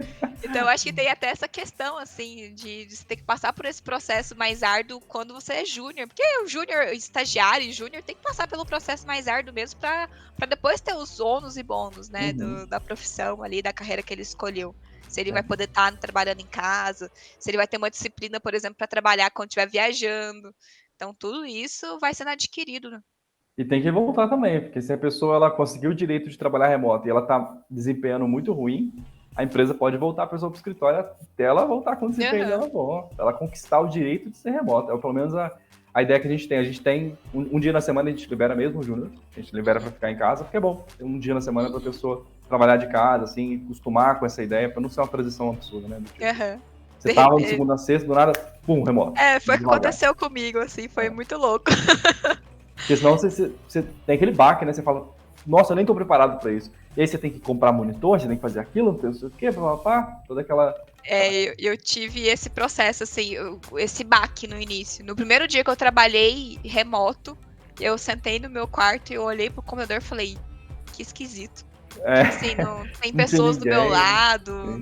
Então eu acho que tem até essa questão, assim, de você ter que passar por esse processo mais árduo quando você é júnior, porque o júnior, estagiário e júnior tem que passar pelo processo mais árduo mesmo pra depois ter os ônus e bônus, né, da profissão ali, da carreira que ele escolheu. Se ele vai poder estar trabalhando em casa, se ele vai ter uma disciplina, por exemplo, para trabalhar quando estiver viajando. Então, tudo isso vai sendo adquirido, né? E tem que voltar também, porque se a pessoa ela conseguiu o direito de trabalhar remoto e ela está desempenhando muito ruim, a empresa pode voltar a pessoa para o escritório até ela voltar com o desempenho dela bom, ela conquistar o direito de ser remota. É pelo menos a ideia que a gente tem. A gente tem um dia na semana, a gente libera mesmo, Júnior, a gente libera para ficar em casa, porque é bom. Tem um dia na semana para a pessoa trabalhar de casa, assim, acostumar com essa ideia, para não ser uma transição absurda, né? Você tava de segunda a sexta, do nada, pum, remoto. Foi o que aconteceu comigo, assim, foi muito louco. Porque senão você tem aquele baque, né? Você fala, nossa, eu nem tô preparado para isso. E aí você tem que comprar monitor, você tem que fazer aquilo, não sei o quê, toda aquela... Eu tive esse processo, assim, esse baque no início. No primeiro dia que eu trabalhei remoto, eu sentei no meu quarto e eu olhei pro computador e falei, que esquisito. Assim, não tem pessoas do meu lado.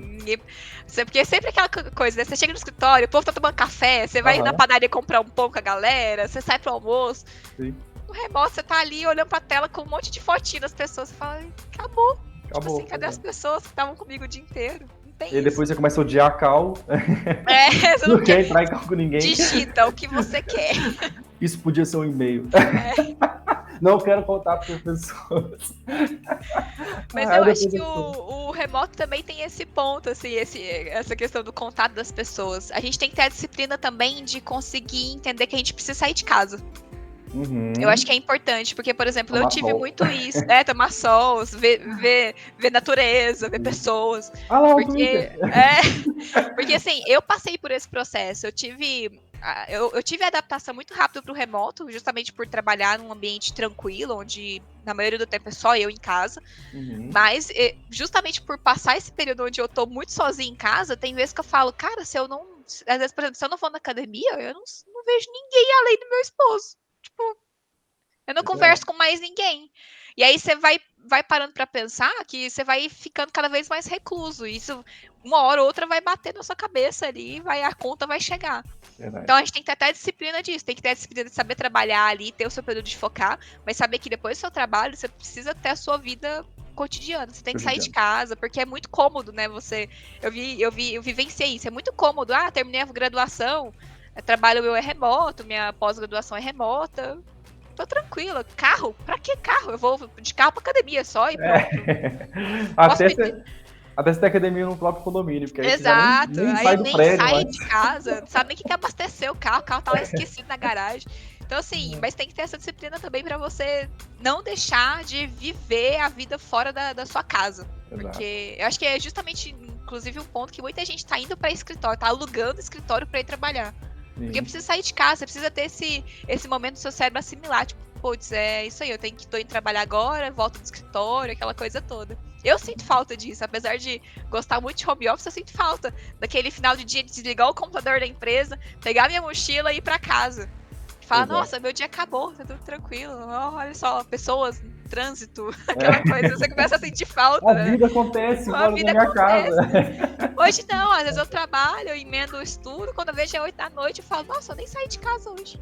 Porque é sempre aquela coisa, né? Você chega no escritório, o povo tá tomando café, você vai na padaria comprar um pão com a galera, você sai pro almoço. No remoto, você tá ali olhando pra tela com um monte de fotinho das pessoas. Você fala, acabou. Acabou. Tipo assim, cadê as pessoas que estavam comigo o dia inteiro? Não tem E depois você começa a odiar a Cal. você não quer entrar em cal com ninguém. Digita o que você quer. Isso podia ser um e-mail. Não quero contato com pessoas. Mas eu acho que o remoto também tem esse ponto, assim, essa questão do contato das pessoas. A gente tem que ter a disciplina também de conseguir entender que a gente precisa sair de casa. Eu acho que é importante, porque, por exemplo, eu tive muito isso, tomar sol, ver natureza, ver pessoas. Porque assim, eu passei por esse processo, eu tive adaptação muito rápido para o remoto, justamente por trabalhar num ambiente tranquilo, onde na maioria do tempo é só eu em casa. Mas justamente por passar esse período onde eu tô muito sozinha em casa, tem vezes que eu falo, cara, às vezes, por exemplo, se eu não vou na academia, eu não vejo ninguém além do meu esposo. Tipo, eu não converso com mais ninguém. E aí você vai parando para pensar que você vai ficando cada vez mais recluso. E isso, uma hora ou outra, vai bater na sua cabeça ali, a conta vai chegar. Verdade. Então a gente tem que ter até a disciplina disso. Tem que ter a disciplina de saber trabalhar ali, ter o seu período de focar, mas saber que depois do seu trabalho, você precisa ter a sua vida cotidiana. Você tem que sair de casa, porque é muito cômodo, né? Eu vivenciei isso. É muito cômodo. Terminei a graduação, trabalho meu é remoto, minha pós-graduação é remota. Tô tranquila. Carro? Pra que carro? Eu vou de carro pra academia só e pronto. Até você ter academia no próprio condomínio. Porque aí exato. nem sai do prédio, sai de casa. Não sabe nem o que abastecer o carro tá lá esquecido na garagem. Então, assim, mas tem que ter essa disciplina também pra você não deixar de viver a vida fora da sua casa. Exato. Porque eu acho que é justamente, inclusive, um ponto que muita gente tá indo pra escritório, tá alugando escritório pra ir trabalhar. Porque precisa sair de casa, precisa ter esse momento do seu cérebro assimilar. Tipo, putz, é isso aí, tô indo trabalhar agora, volto do escritório, aquela coisa toda. Eu sinto falta disso, apesar de gostar muito de home office, eu sinto falta daquele final de dia de desligar o computador da empresa, pegar minha mochila e ir pra casa. E falar, nossa, meu dia acabou, tá tudo tranquilo. Oh, olha só, pessoas, trânsito, aquela coisa, você começa a sentir falta. A vida acontece, a vida na minha casa. Hoje não, às vezes eu trabalho, eu emendo o estudo, quando eu vejo é 8 da noite, eu falo, nossa, eu nem saí de casa hoje.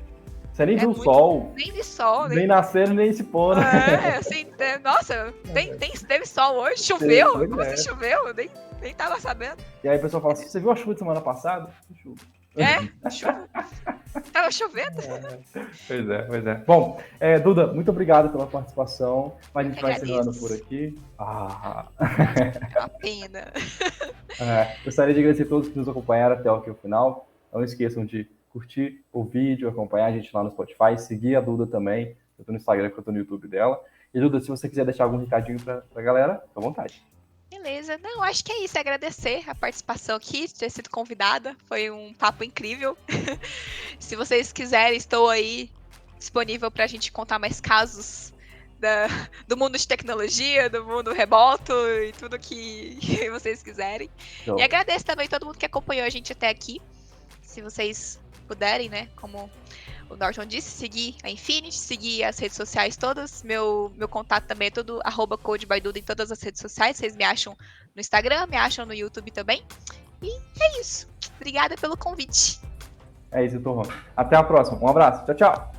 Você nem viu o sol. Nem vi sol. Nem nascendo, nem se pôr. Assim, nossa, teve sol hoje, choveu. Como assim choveu? Eu nem tava sabendo. E aí a pessoa fala assim, você viu a chuva de semana passada? Chuva. Chuva. Tava chovendo. Pois é. Bom, Duda, muito obrigado pela participação. Mas a gente vai encerrando por aqui. Uma pena. Gostaria de agradecer a todos que nos acompanharam até aqui o final. Não esqueçam de curtir o vídeo, acompanhar a gente lá no Spotify, seguir a Duda também, tanto no Instagram quanto no YouTube dela. E Duda, se você quiser deixar algum recadinho pra galera, fica à vontade. Beleza. Não, acho que é isso. Agradecer a participação aqui, de ter sido convidada. Foi um papo incrível. Se vocês quiserem, estou aí disponível para a gente contar mais casos do mundo de tecnologia, do mundo remoto e tudo que vocês quiserem. Então. E agradeço também todo mundo que acompanhou a gente até aqui. Se vocês puderem, né, como o Norton disse, seguir a Infinity, seguir as redes sociais todas. Meu contato também é tudo @CodeByDuda em todas as redes sociais. Vocês me acham no Instagram, me acham no YouTube também. E é isso. Obrigada pelo convite. É isso, Torrão. Até a próxima. Um abraço. Tchau, tchau.